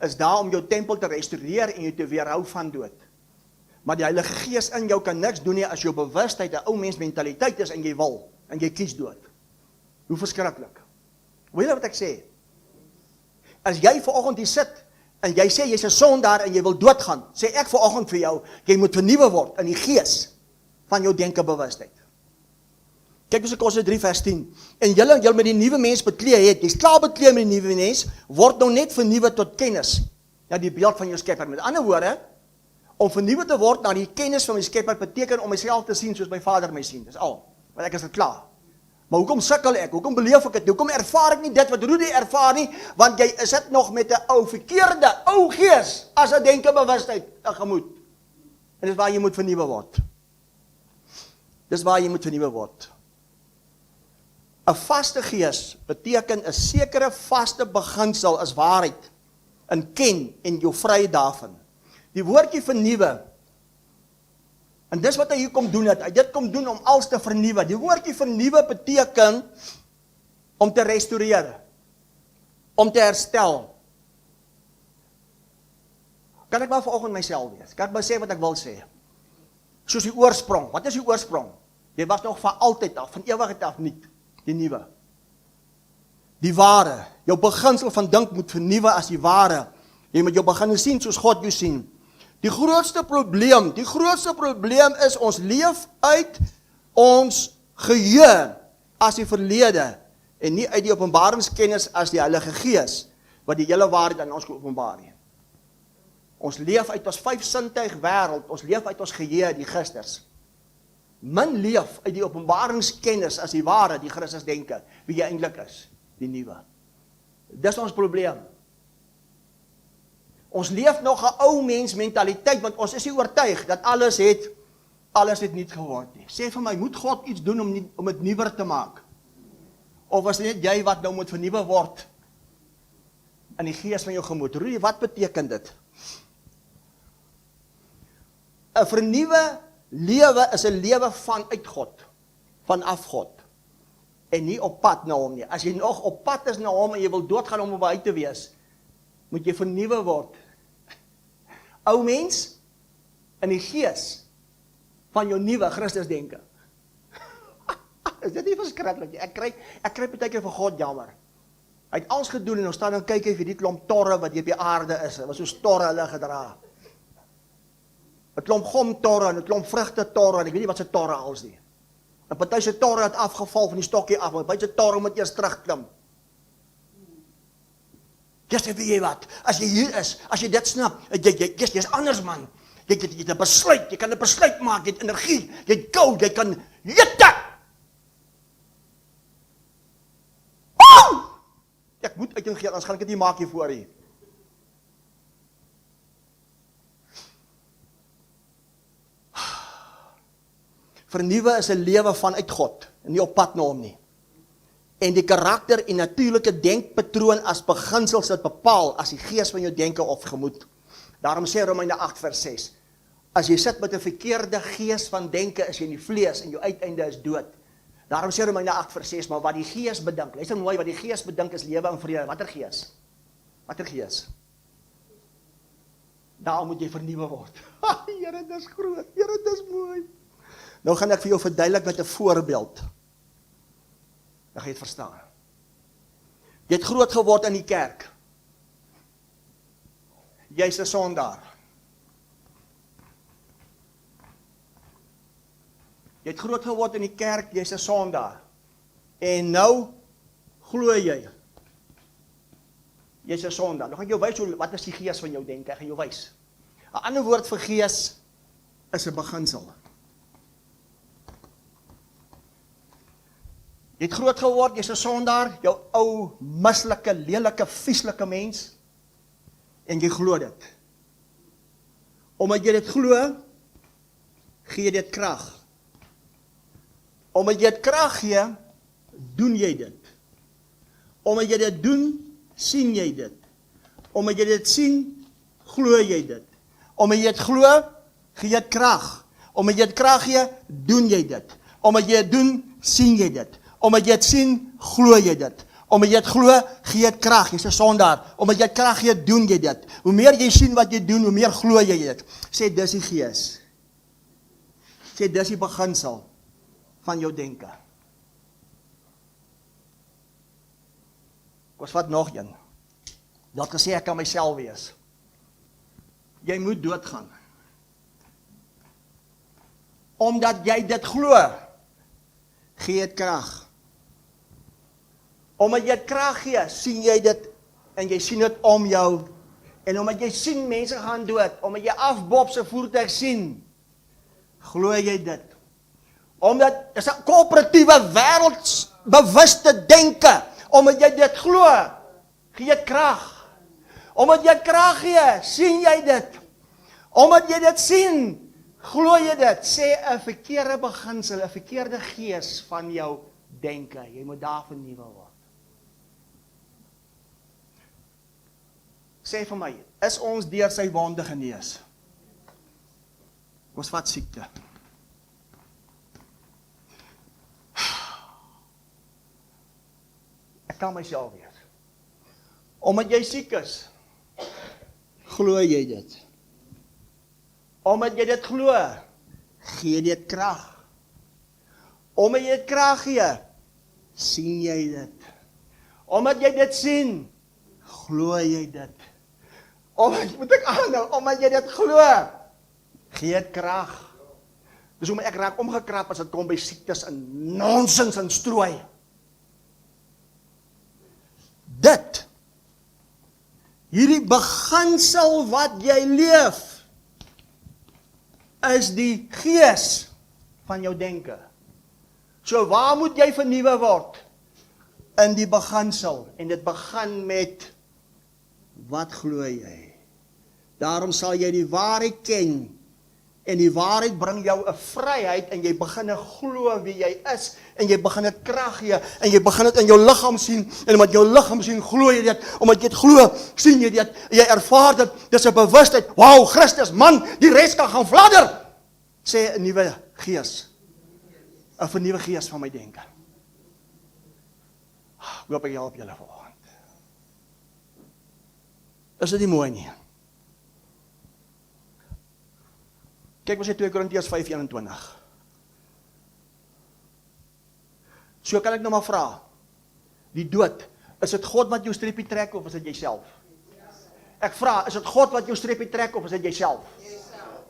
is daar om jou tempel te restoreer en jou te weerhou van dood. Maar die Heilige Gees in jou kan niks doen nie as jou bewustheid 'n ou mens mentaliteit is en jy wil, en jy kies dood. Hoe verskriklik. Weet jy wat ek sê? As jy vanoggend hier sit, en jy sê jy's 'n sondaar en jy wil doodgaan, sê ek vanoggend vir jou, jy moet vernuwe word in die gees van jou denke bewustheid. Kyk ons Kolossense 3 vers 10. En julle met die nuwe mens beklee het, jy's klaar beklee met die nuwe mens, word nou net vernuwe tot kennis. Ja, die beeld van jou Skepper. Met ander woorde, om vernuwe te word na die kennis van my Skepper beteken om myself te sien soos my Vader my sien. Dis al. Want ek is dit klaar. Maar hoekom sukkel ek? Hoekom beleef ek dit? Hoekom ervaar ek nie dit wat Rudy ervaar nie? Want jy sit nog met 'n ou verkeerde, ou gees as 'n denke bewustheid, 'n gemoed. En dis waar jy moet vernuwe word. Dis waar jy moet vernuwe word. 'n Vaste gees beteken 'n sekere vaste beginsel as waarheid in ken en jou vry daarvan. Die woordjie vernuwe, en dis wat hy hier kom doen het, hy dit kom doen om alles te vernuwe. Die woordjie vernuwe beteken om te restoreer, om te herstel. Kan ek maar vanoggend myself wees? Kan ek maar sê wat ek wil sê? Soos die oorsprong. Wat is die oorsprong? Jy was nog van altyd af, van ewigheid af nie. Die nuwe. Die ware. Jou beginsel van dink moet vernuwe as die ware. Jy moet jou begin sien soos God jou sien. Die grootste probleem is ons leef uit ons geheue as die verlede en nie uit die openbaringskennis as die Heilige Gees wat die hele waarheid aan ons openbaar nie. Ons leef uit ons 5 sintuig wêreld, ons leef uit ons geheue, die gisters. Min leef uit die openbaringskennis as die ware, die Christus denke, wie jy eintlik is, die nuwe. Dis ons probleem. Ons leef nog 'n ou mens mentaliteit, want ons is nie oortuig dat alles het nuut geword nie. Sê vir my, moet God iets doen om dit nuwer te maak? Of was dit net jy wat nou moet vernuwe word in die gees van jou gemoed? Rudy, wat beteken dit? 'n vernuwe lewe is 'n lewe vanuit God, vanaf God, en nie op pad na hom nie. As jy nog op pad is na hom en jy wil doodgaan om by te wees, moet jy vernuwe word. Ou mens, in die gees van jou nuwe Christus denke. Is dit nie verskriklik nie? Ek kry partykeer vir God jammer. Hy het alles gedoen en ons staan en kyk vir die klomp torre wat hier op die aarde is. Wat so torre hulle gedra. 'n klomp gomtorre en 'n klomp vrugtetorre en ek weet nie wat se torre als nie. En party se torre het afgeval van die stokkie af, maar party se torre moet eers terugklim. Jy weet wat, as jy hier is, as jy dit snap, jy's anders man. Jy het 'n besluit, jy kan 'n besluit maak, jy het energie, jy het go, jy kan jette. Ek moet uit en gee, anders gaan ek dit nie maak hier voor hier. Vernuwe is 'n lewe vanuit God, en nie op pad na hom nie. En die karakter en natuurlike denkpatroon as beginsels wat bepaal as die gees van jou denke of gemoed. Daarom sê Romeine 8 vers 6, as jy sit met 'n verkeerde gees van denke, is jy in die vlees en jou uiteinde is dood. Daarom sê Romeine 8 vers 6, maar wat die gees bedink, luister mooi, wat die gees bedink is lewe en vrede. Watter gees? Watter gees? Daar moet jy vernuwe word. Here, dis groot. Here, dis mooi. Nou gaan ek vir jou verduidelik met 'n voorbeeld. Dan gaan jy het verstaan. Jy het groot geword in die kerk. Jy's 'n sondaar. Jy het groot geword in die kerk, jy's 'n sondaar. En nou glo jy. Jy's 'n sondaar. Nou gaan ek jou wys wat is die gees van jou denke, ek gaan jou wys. 'n ander woord vir gees is 'n beginsel. Jy het groot geword, jy's 'n sondaar, jou ou, mislike, lelike, vieslike mens, en jy glo dit. Omdat jy dit glo, gee jy dit krag. Omdat jy dit krag gee, doen jy dit. Omdat jy dit doen, sien jy dit. Omdat jy dit sien, glo jy dit. Omdat jy dit glo, gee jy dit krag. Omdat jy dit krag gee, doen jy dit. Omdat jy dit doen, sien jy dit. Omdat jy dit sien, glo jy dit. Omdat jy dit glo, gee dit krag. Jy's 'n sondaar. Omdat jy dit krag gee, doen jy dit. Hoe meer jy sien wat jy doen, hoe meer glo jy dit. Sê dis die Gees. Sê dis die beginsel van jou denke. Ons vat nog een. Dat gesê ek kan myself wees. Jy moet doodgaan. Omdat jy dit glo, gee dit krag. Omdat jy krag gee, sien jy dit en jy sien dit om jou. En omdat jy sien mense gaan dood, omdat jy afbob se voertuig sien, glo jy dit. Omdat dis 'n koöperatiewe wêreldsbewuste denke, omdat jy dit glo, gee jy krag. Omdat jy krag gee, sien jy dit. Omdat jy dit sien, glo jy dit. Sê 'n verkeerde beginsel, 'n verkeerde gees van jou denke. Jy moet daar vernuwe word. Sê vir my, is ons deur sy wonde genees? Ons vat siekte. Ek kan myself wees. Omdat jy siek is, glo jy dit. Omdat jy dit glo, gee dit krag. Omdat jy dit krag gee, sien jy dit. Omdat jy dit sien, glo jy dit. Moet ek aanhou, omdat jy dit glo, gee dit krag. Dis hoekom ek raak omgekrap as dit kom by siektes en nonsens en strooi. Dit, hierdie beginsel wat jy leef, is die gees van jou denke. So waar moet jy vernuwe word? In die beginsel. En dit begin met, wat glo jy? Daarom sal jy die waarheid ken, en die waarheid bring jou 'n vryheid, en jy begin glo wie jy is, en jy begin dit krag gee, en jy begin dit in jou liggaam sien, en omdat jou liggaam sien, glo jy dit, omdat jy dit glo, sien jy dit, en jy ervaar dit, dis 'n bewustheid, wauw, Christus, man, die res kan gaan fladder, sê 'n nuwe gees, 'n vernuwe gees van my denke. Ek hoop ek help julle vanoggend. Is dit nie mooi nie? Kyk wat sê 2 Korintiërs 5:21. So kan ek nou maar vra, die dood, is dit God wat jou streepie trek of is dit jouself? Ek vra, is dit God wat jou streepie trek of is dit jouself?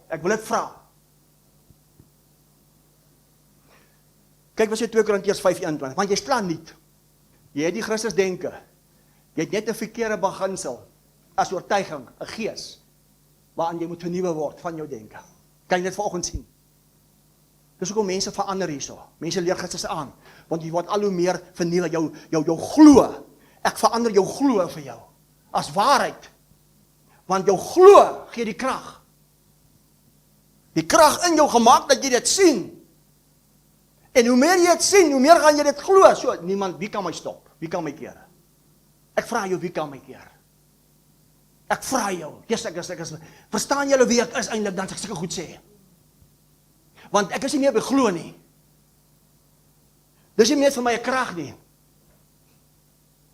Ek wil dit vra. Kyk wat sê 2 Korintiërs 5:21, want jy slaan nie. Jy het die Christus denke. Jy het net 'n verkeerde beginsel as oortuiging, 'n gees waaraan jy moet vernuwe word van jou denke. Kan jy dit vanoggend sien? Dis hoekom mense verander hierso. Mense leer Christus aan, want jy word al hoe meer vernuwe, jou glo. Ek verander jou glo vir jou as waarheid. Want jou glo gee die krag. Die krag in jou gemaak dat jy dit sien. En hoe meer jy dit sien, hoe meer gaan jy dit glo. So, niemand, wie kan my stop? Wie kan my keer? Ek vra jou, wie kan my keer? Ek vra jou, ek is, verstaan julle wie ek is eintlik, dan sê ek seker goed sê. Want ek is nie meer beglo nie. Dis nie meer vir my 'n krag nie.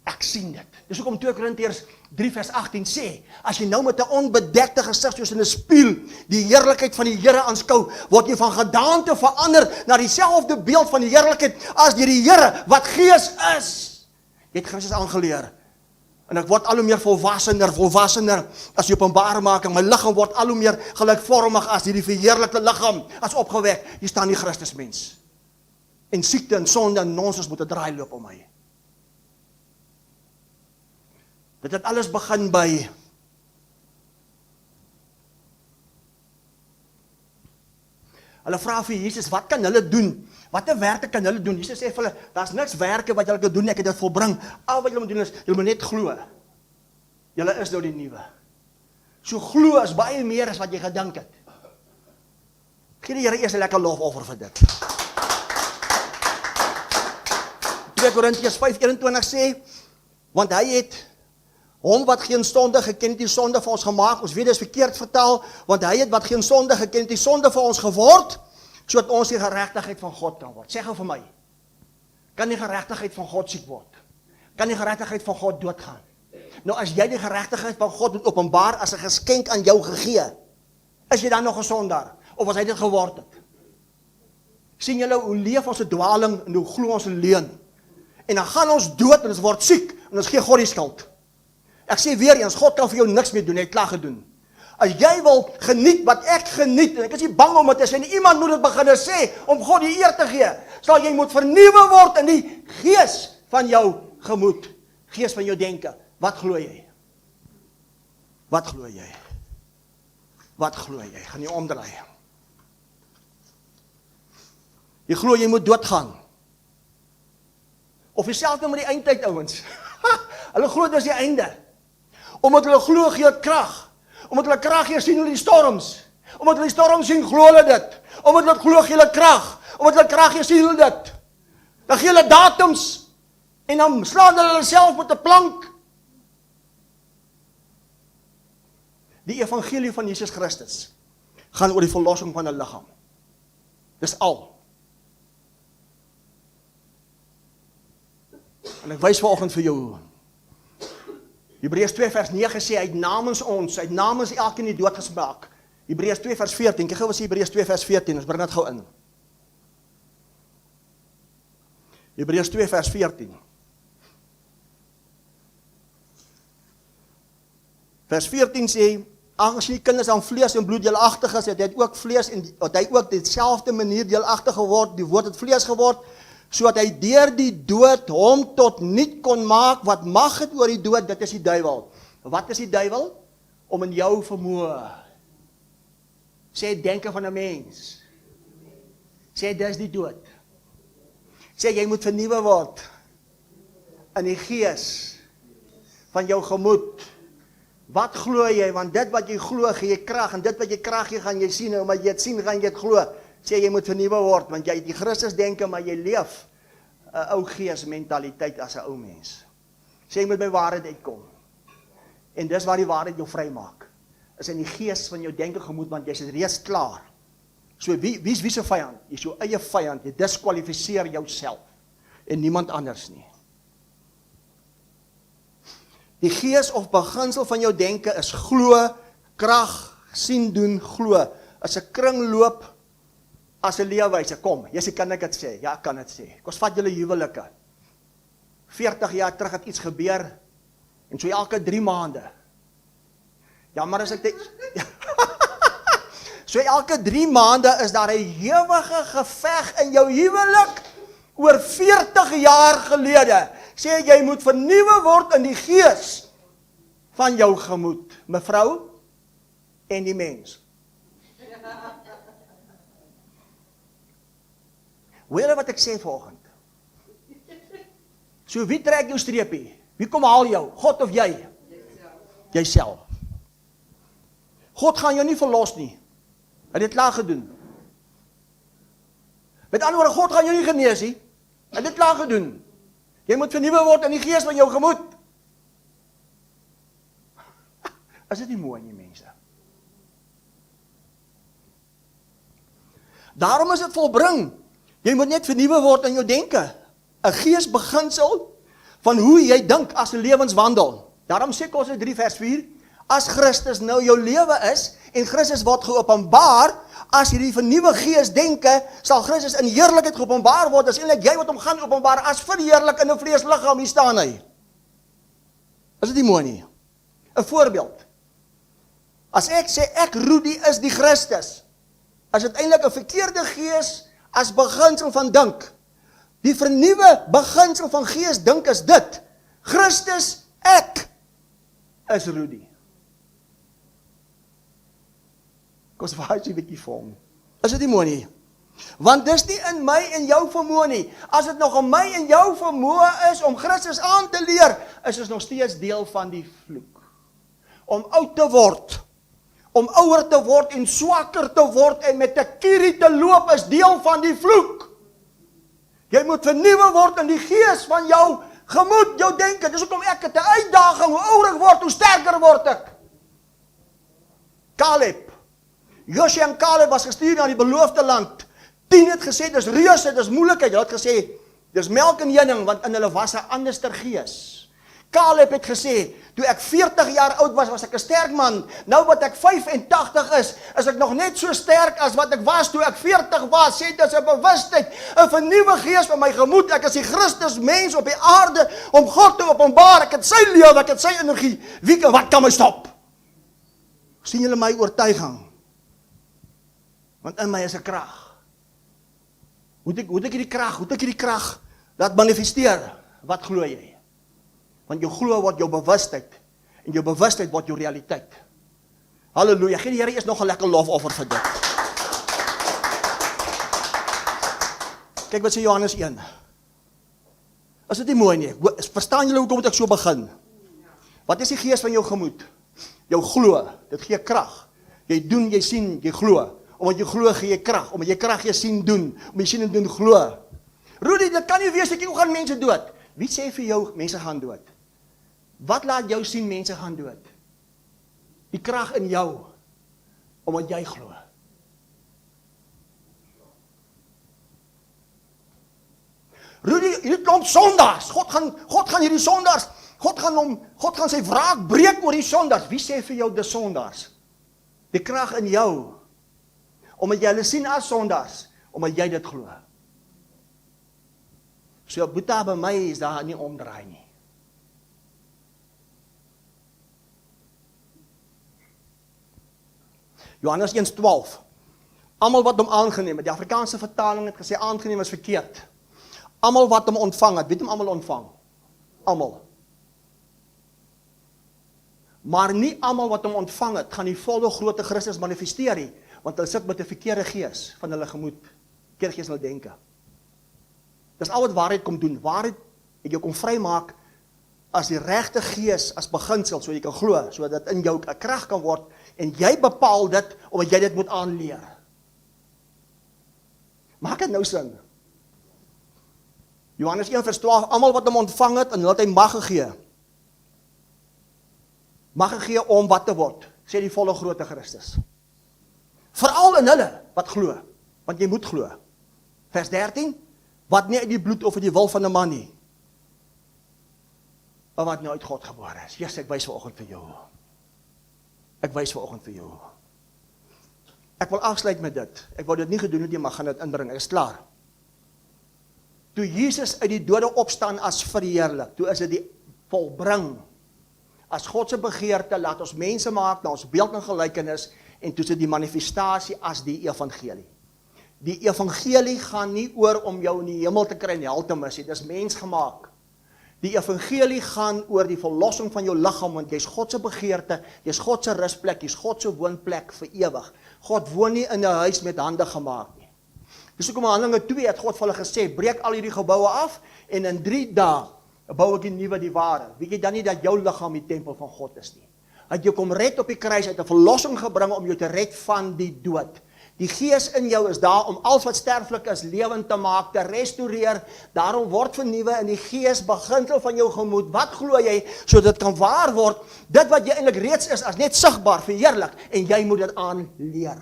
Ek sien dit. Dis hoekom 2 Korintiërs 3:18 sê, as jy nou met 'n onbedekte gesig soos in 'n spieël die heerlikheid van die Here aanskou, word jy van gedaante verander na dieselfde beeld van die heerlikheid as deur die Here wat Gees is. Jy het Christus aangeleer. En ek word al hoe meer volwassener as die openbarmaking. My liggaam word al hoe meer gelykvormig as hierdie verheerlikte liggaam, as opgewek. Hier staan die Christusmens. En siekte en sonde en nonsens moet 'n draai loop om my. Dit het alles begin by hulle vra vir Jesus, wat kan hulle doen? Watter werke kan hulle doen? Jesus sê vir hulle, daar's niks werke wat julle kan doen, ek het dit volbring. Al wat julle moet doen is, julle moet net glo. Julle is nou die nuwe. So glo is baie meer as wat jy gedink het. Gee die Here eers 'n lekker lofoffer vir dit. 2 Korintiërs 5:21 sê, want hy het hom wat geen sonde geken het, die sonde vir ons gemaak. Ons weet dit is verkeerd vertaal, want hy het wat geen sonde geken het, die sonde vir ons geword, sodat ons die geregtigheid van God kan word. Sê gou vir my, kan die geregtigheid van God siek word? kan die geregtigheid van God doodgaan. Nou as jy die geregtigheid van God moet openbaar as 'n geskenk aan jou gegee, is jy dan nog 'n sondaar of as hy dit geword het? Sien julle hoe leef ons 'n dwaling en hoe glo ons 'n leuen? En dan gaan ons dood en ons word siek en ons gee God die skuld. Ek sê weer eens, God kan vir jou niks meer doen, hy het klaar gedoen. As jy wil geniet wat ek geniet, en ek is nie bang om dit te sê, en iemand moet dit begin sê, om God die eer te gee, sal jy moet vernuwe word in die gees van jou gemoed, gees van jou denke. Wat glo jy? Wat glo jy? Wat glo jy? Gaan jy omdraai? Jy glo jy moet doodgaan. Of dieselfde met die eindtyd ouens. Hulle glo dis die einde. Omdat hulle glo gee dit krag. Omdat hulle krag gee sien hulle die storms. Omdat hulle die storms sien glo hulle dit. Omdat hulle glo gee hulle krag. Omdat hulle krag gee sien hulle dit. Dan gee hulle datums en dan slaan hulle self met 'n plank. Die evangelie van Jesus Christus gaan oor die verlossing van 'n liggaam. Dis al. En ek wys vanoggend vir jou. Hebreërs 2 vers 9 sê, hy het namens ons, hy het namens elkeen die dood gesmaak. Hebreërs 2 vers 14, kyk gou wat sê Hebreërs 2 vers 14, ons bring dit gou in. Hebreërs 2 vers 14. Vers 14 sê, aangesien die kinders aan vlees en bloed deelagtig is, het hy ook vlees en het hy ook dieselfde manier deelagtig geword, die woord het vlees geword, sodat hy deur die dood hom tot niet kon maak, wat mag het oor die dood, dit is die duiwel. Wat is die duiwel? Om in jou vermoë. Sê denke van 'n mens. Sê dis die dood. Sê jy moet vernuwe word in die gees van jou gemoed. Wat glo jy? Want dit wat jy glo, gee jy krag, en dit wat jy krag gee, gaan jy sien, en omdat jy dit sien, gaan jy dit glo. Sê jy moet vernuwe word, want jy het die Christus denke, maar jy leef 'n ou gees mentaliteit as 'n ou mens. Sê jy moet by waarheid uitkom. En dis waar die waarheid jou vry maak. Is in die gees van jou denke gemoed, want jy's reeds klaar. So wie se vyand? Jy's jou eie vyand. Jy diskwalifiseer jouself en niemand anders nie. Die gees of beginsel van jou denke is glo, krag, sien, doen, glo. As 'n kringloop, as 'n leefwyse, kom, jy kan ek dit sê, ja, ek kan dit sê. Kom, vat julle huwelike. 40 jaar terug het iets gebeur, en so elke 3 maande. Ja, maar as ek so elke 3 maande is daar 'n ewige geveg in jou huwelik, oor 40 jaar gelede. Sê jy moet vernuwe word in die gees van jou gemoed, mevrou en die mens. Hoor jy wat ek sê vanoggend? So wie trek jou streepie? Wie kom haal jou? God of jy? Jyself. God gaan jou nie verlos nie. Hy het dit klaar gedoen. Met ander woorde, God gaan jou nie genees nie. Hy het dit klaar gedoen. Jy moet vernuwe word in die gees van jou gemoed. Is dit nie mooi nie, mense? Daarom is dit volbring. Jy moet net vernuwe word in jou denke. 'n Geesbeginsel van hoe jy dink as 'n lewenswandel. Daarom sê Kolossense 3 vers 4, as Christus nou jou lewe is, en Christus word geopenbaar, as jy die vernuwe gees denke, sal Christus in heerlikheid geopenbaar word, as eintlik jy wat hom gaan openbaar, as verheerlik in 'n vleesliggaam, hier staan hy. Is dit nie mooi nie? 'n Voorbeeld. As ek sê, ek Rudy is die Christus, is dit eintlik 'n verkeerde gees, as beginsel van dink. Die vernuwe beginsel van gees dink is dit, Christus, ek is Rudy. Kom, waar is die bietjie vir hom? Is dit nie mooi nie? Want dis nie in my en jou vermoë nie. As dit nog in my en jou vermoë is om Christus aan te leer, is ons nog steeds deel van die vloek. Om oud te word, om ouer te word en swakker te word en met 'n kierie te loop is deel van die vloek. Jy moet vernuwe word in die gees van jou gemoed, jou denke. Dis hoekom ek het 'n uitdaging, hoe ouer ek word, hoe sterker word ek. Caleb, Joshua en Caleb was gestuur na die beloofde land. 10 het gesê, dis reuse, dis moeilikheid. Hulle het gesê, Dis melk en honing, want in hulle was 'n anderster gees. Caleb het gesê, toe ek 40 jaar oud was ek 'n sterk man. Nou wat ek 85 is ek nog net so sterk as wat ek was toe ek 40 was. Sê dis 'n bewustheid, 'n vernuwe gees van my gemoed. Ek is die Christus mens op die aarde om God te openbaar. Ek het sy lewe, ek het sy energie. Wat kan my stop? Sien julle my oortuiging? Want in my is 'n krag. Hoe het ek hierdie krag laat manifesteer? Wat glo jy? Want jou glo word jou bewustheid en jou bewustheid word jou realiteit. Halleluja. Gee die Here eers nog 'n lekker lofoffer vir dit. Kyk wat sê Johannes 1. Is dit nie mooi nie? Verstaan julle hoekom ek so begin? Wat is die gees van jou gemoed? Jou glo, dit gee krag. Jy doen, jy sien, jy glo. Omdat jy glo gee jy krag, omdat jy krag jy sien doen, omdat jy sien en doen glo. Rudy, dit kan nie wees dat jy gaan mense dood. Wie sê vir jou mense gaan dood? Wat laat jou sien mense gaan dood? Die krag in jou, omdat jy glo. Rudy, hierdie klomp sondaars, God gaan hierdie sondaars, God gaan sy wraak breek oor die sondaars. Wie sê vir jou dis sondaars? Die krag in jou, omdat jy hulle sien as sondaars, omdat jy dit glo. So Boeta, by my is daar nie omdraai nie. Johannes 1:12. Almal wat hom aangeneem het, die Afrikaanse vertaling het gesê aangeneem is verkeerd. Almal wat hom ontvang het, weet hom almal ontvang. Almal. Maar nie almal wat hom ontvang het, gaan die volle grootte Christus manifesteer nie, want hulle sit met 'n verkeerde gees van hulle gemoed, verkeerde gees in hulle denke. Dis al wat waarheid kom doen. Waarheid het jou kom vrymaak as die regte gees as beginsel, so jy kan glo, sodat dit in jou 'n krag kan word en jy bepaal dit omdat jy dit moet aanleer. Maak dit nou sin? Johannes 1:12, almal wat hom ontvang het en hulle het hy mag gegee. Mag gegee om wat te word, sê die volle grootte Christus. Veral in hulle wat glo, want jy moet glo. Vers 13, wat nie uit die bloed of uit die wil van 'n man nie, maar wat nou uit God gebore is. Jesus, ek wys vanoggend vir jou. Ek wys vanoggend vir jou. Ek wil afsluit met dit. Ek wou dit nie gedoen het nie, maar gaan dit inbring. Ek is klaar. Toe Jesus uit die dode opstaan as verheerlik, toe is dit die volbring. As God se begeerte, laat ons mense maak na ons beeld en gelykenis, en toe is dit die manifestasie as die evangelie. Die evangelie gaan nie oor om jou in die hemel te kry en die hel te mis nie. Dit is mensgemaak. Die evangelie gaan oor die verlossing van jou liggaam, want jy's God se begeerte, jy's God se rusplek, jy's God se woonplek vir ewig. God woon nie in 'n huis met hande gemaak nie. Dis hoekom in Handelinge 2 het God vir hulle gesê, breek al hierdie geboue af en in 3 dae bou ek die nuwe, die ware. Weet jy dan nie dat jou liggaam die tempel van God is nie? Hy het jou kom red op die kruis, uit 'n verlossing gebring om jou te red van die dood. Die gees in jou is daar om alles wat sterflik is lewend te maak, te restoreer. Daarom word vernuwe in die gees beginsel van jou gemoed. Wat glo jy sodat dit kan waar word? Dit wat jy eintlik reeds is as net sigbaar, verheerlik, en jy moet dit aanleer.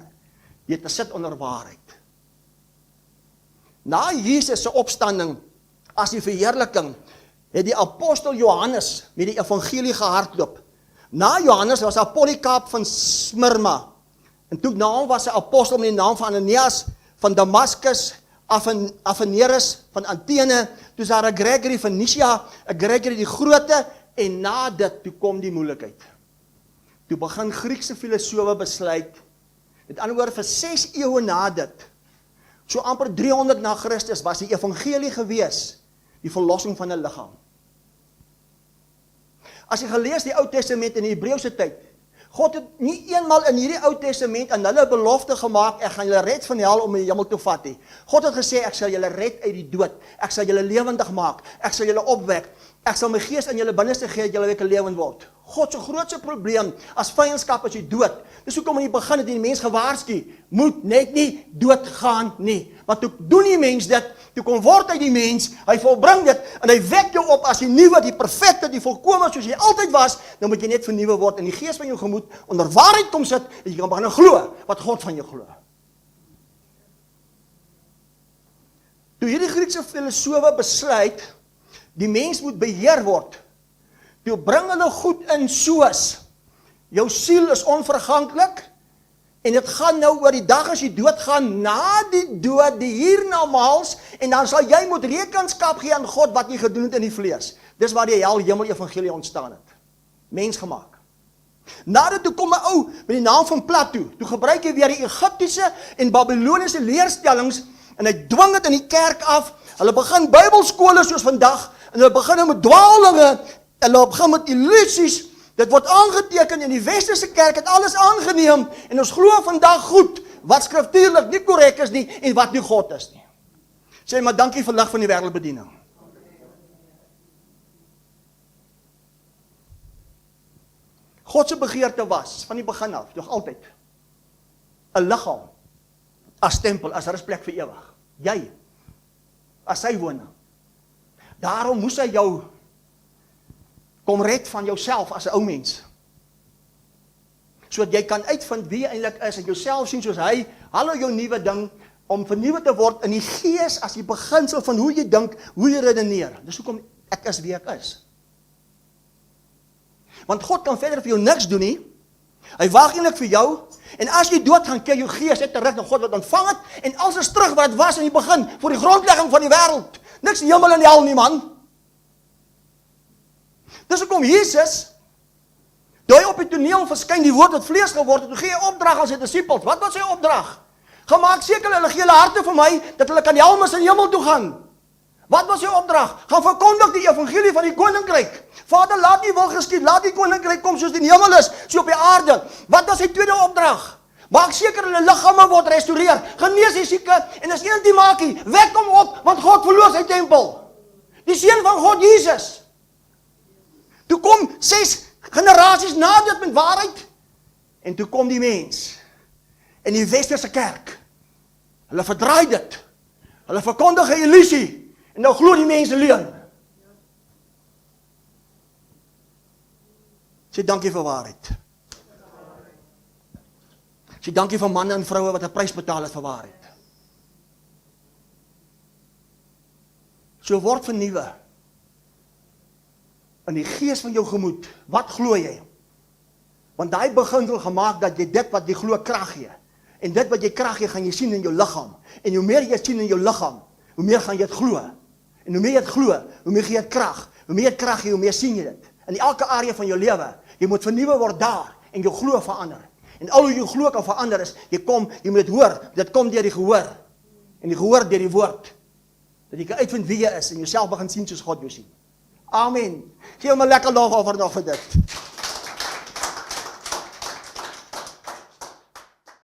Jy te sit onder waarheid. Na Jesus se opstanding as die verheerliking het die apostel Johannes met die evangelie gehardloop. Na Johannes was daar Polycarp van Smyrna. En toe na hom was 'n apostel met die naam van Ananias van Damaskus, Athenerus van Athene, toe daar 'n Gregory van Nyssa, 'n Gregory die Grote, en na dit toe kom die moeilikheid. Toe begin Griekse filosowe besluit, met ander woorde vir 6 eeue na dit, so amper 300 na Christus, was die evangelie gewees, die verlossing van 'n liggaam. As jy gelees die Ou Testament in die Hebreëse tyd, God het nie eenmal in hierdie Ou Testament aan hulle belofte gemaak, ek gaan julle red van die hel om in die hemel te vat nie. God het gesê, ek sal julle red uit die dood, ek sal julle lewendig maak, ek sal julle opwek, ek sal my gees in julle binneste gee, dat julle weer kan lewend word. God se grootste probleem as vyandskap is die dood. Dis hoekom in die begin het die mens gewaarsku, moet net nie doodgaan nie. Maar toe doen die mens dit, toe kom word hy die mens, hy volbring dit, en hy wek jou op as die nuwe, die perfekte, die volkome, soos jy altyd was, dan moet jy net vernuwe word, en die gees van jou gemoed onder waarheid kom sit, en jy kan begin glo, wat God van jou glo. toe hierdie Griekse filosowe besluit, die mens moet beheer word, toe bring hulle goed in soos, jou siel is onverganklik, en dit gaan nou oor die dag as jy doodgaan, na die dood, die hiernamaals, en dan sal jy moet rekenskap gee aan God wat jy gedoen het in die vlees. Dis waar die hel-hemel evangelie ontstaan het. Mens gemaak. Nadat toe kom 'n ou met die naam van Plato, toe gebruik hy weer die Egiptiese en Babyloniese leerstellings, en hy dwing dit in die kerk af. Hulle begin Bybelskole soos vandag, en hulle begin met dwaalinge, en hulle begin met illusies. Dit word aangeteken in die westerse kerk, het alles aangeneem, en ons glo vandag goed, wat skriftuurlik nie korrek is nie, en wat nie God is nie. Sê maar dankie vir lig van die wêreldbediening. God se begeerte was, van die begin af, nog altyd, 'n liggaam, as tempel, as rusplek vir ewig. Jy, as sy woning. Daarom moes hy jou kom red van jouself as 'n ou mens. Sodat jy kan uitvind wie jy eintlik is, en jouself sien soos hy, hallo jou nuwe ding, om vernuwe te word in die gees as die beginsel van hoe jy dink, hoe jy redeneer. Dis hoekom ek is wie ek is. Want God kan verder vir jou niks doen nie. Hy wag eintlik vir jou, en as jy doodgaan, keer jou gees net terug na God wat ontvang het, en alles is terug wat het was in die begin, voor die grondlegging van die wêreld. Niks hemel en hel nie, man. Dis hoekom Jesus, toe hy op die toneel verskyn, die woord wat vlees geword het, toe gee hy opdrag aan sy disippels. Wat was sy opdrag? Gemaak seker hulle gee hulle harte vir my, dat hulle kan helm in hemel toe gaan. Wat was sy opdrag? Gaan verkondig die evangelie van die koninkryk. Vader, laat die wil geskied, laat die koninkryk kom soos die hemel is, so op die aarde. Wat was sy tweede opdrag? Maak seker hulle liggame word restoreer, genees die sieke, en as een die maakie, wek hom op, want God verloor sy tempel. Die seun van God, Jesus. Toe kom 6 generasies na dit met waarheid, en toe kom die mens, in die westerse kerk. Hulle verdraai dit, hulle verkondig 'n illusie, en nou glo die mense leuen. Sê dankie vir waarheid. Sê dankie vir manne en vroue wat 'n prys betaal het vir waarheid. So word vernuwe in die gees van jou gemoed. Wat glo jy? Want daai beginsel gemaak dat jy dit wat jy glo krag gee. En dit wat jy krag gee, gaan jy sien in jou liggaam. En hoe meer jy sien in jou liggaam, hoe meer gaan jy dit glo. En hoe meer jy dit glo, hoe meer gee jy dit krag. Hoe meer jy krag gee, hoe meer sien jy dit. In elke area van jou lewe, jy moet vernuwe word daar en jou glo verander. En al hoe jou glo kan verander is, jy moet dit hoor, dit kom deur die gehoor. En die gehoor deur die woord. Dat jy kan uitvind wie jy is en jouself begin sien soos God jou sien. Amen. Gee hom 'n lekker lofoffer nog vir dit.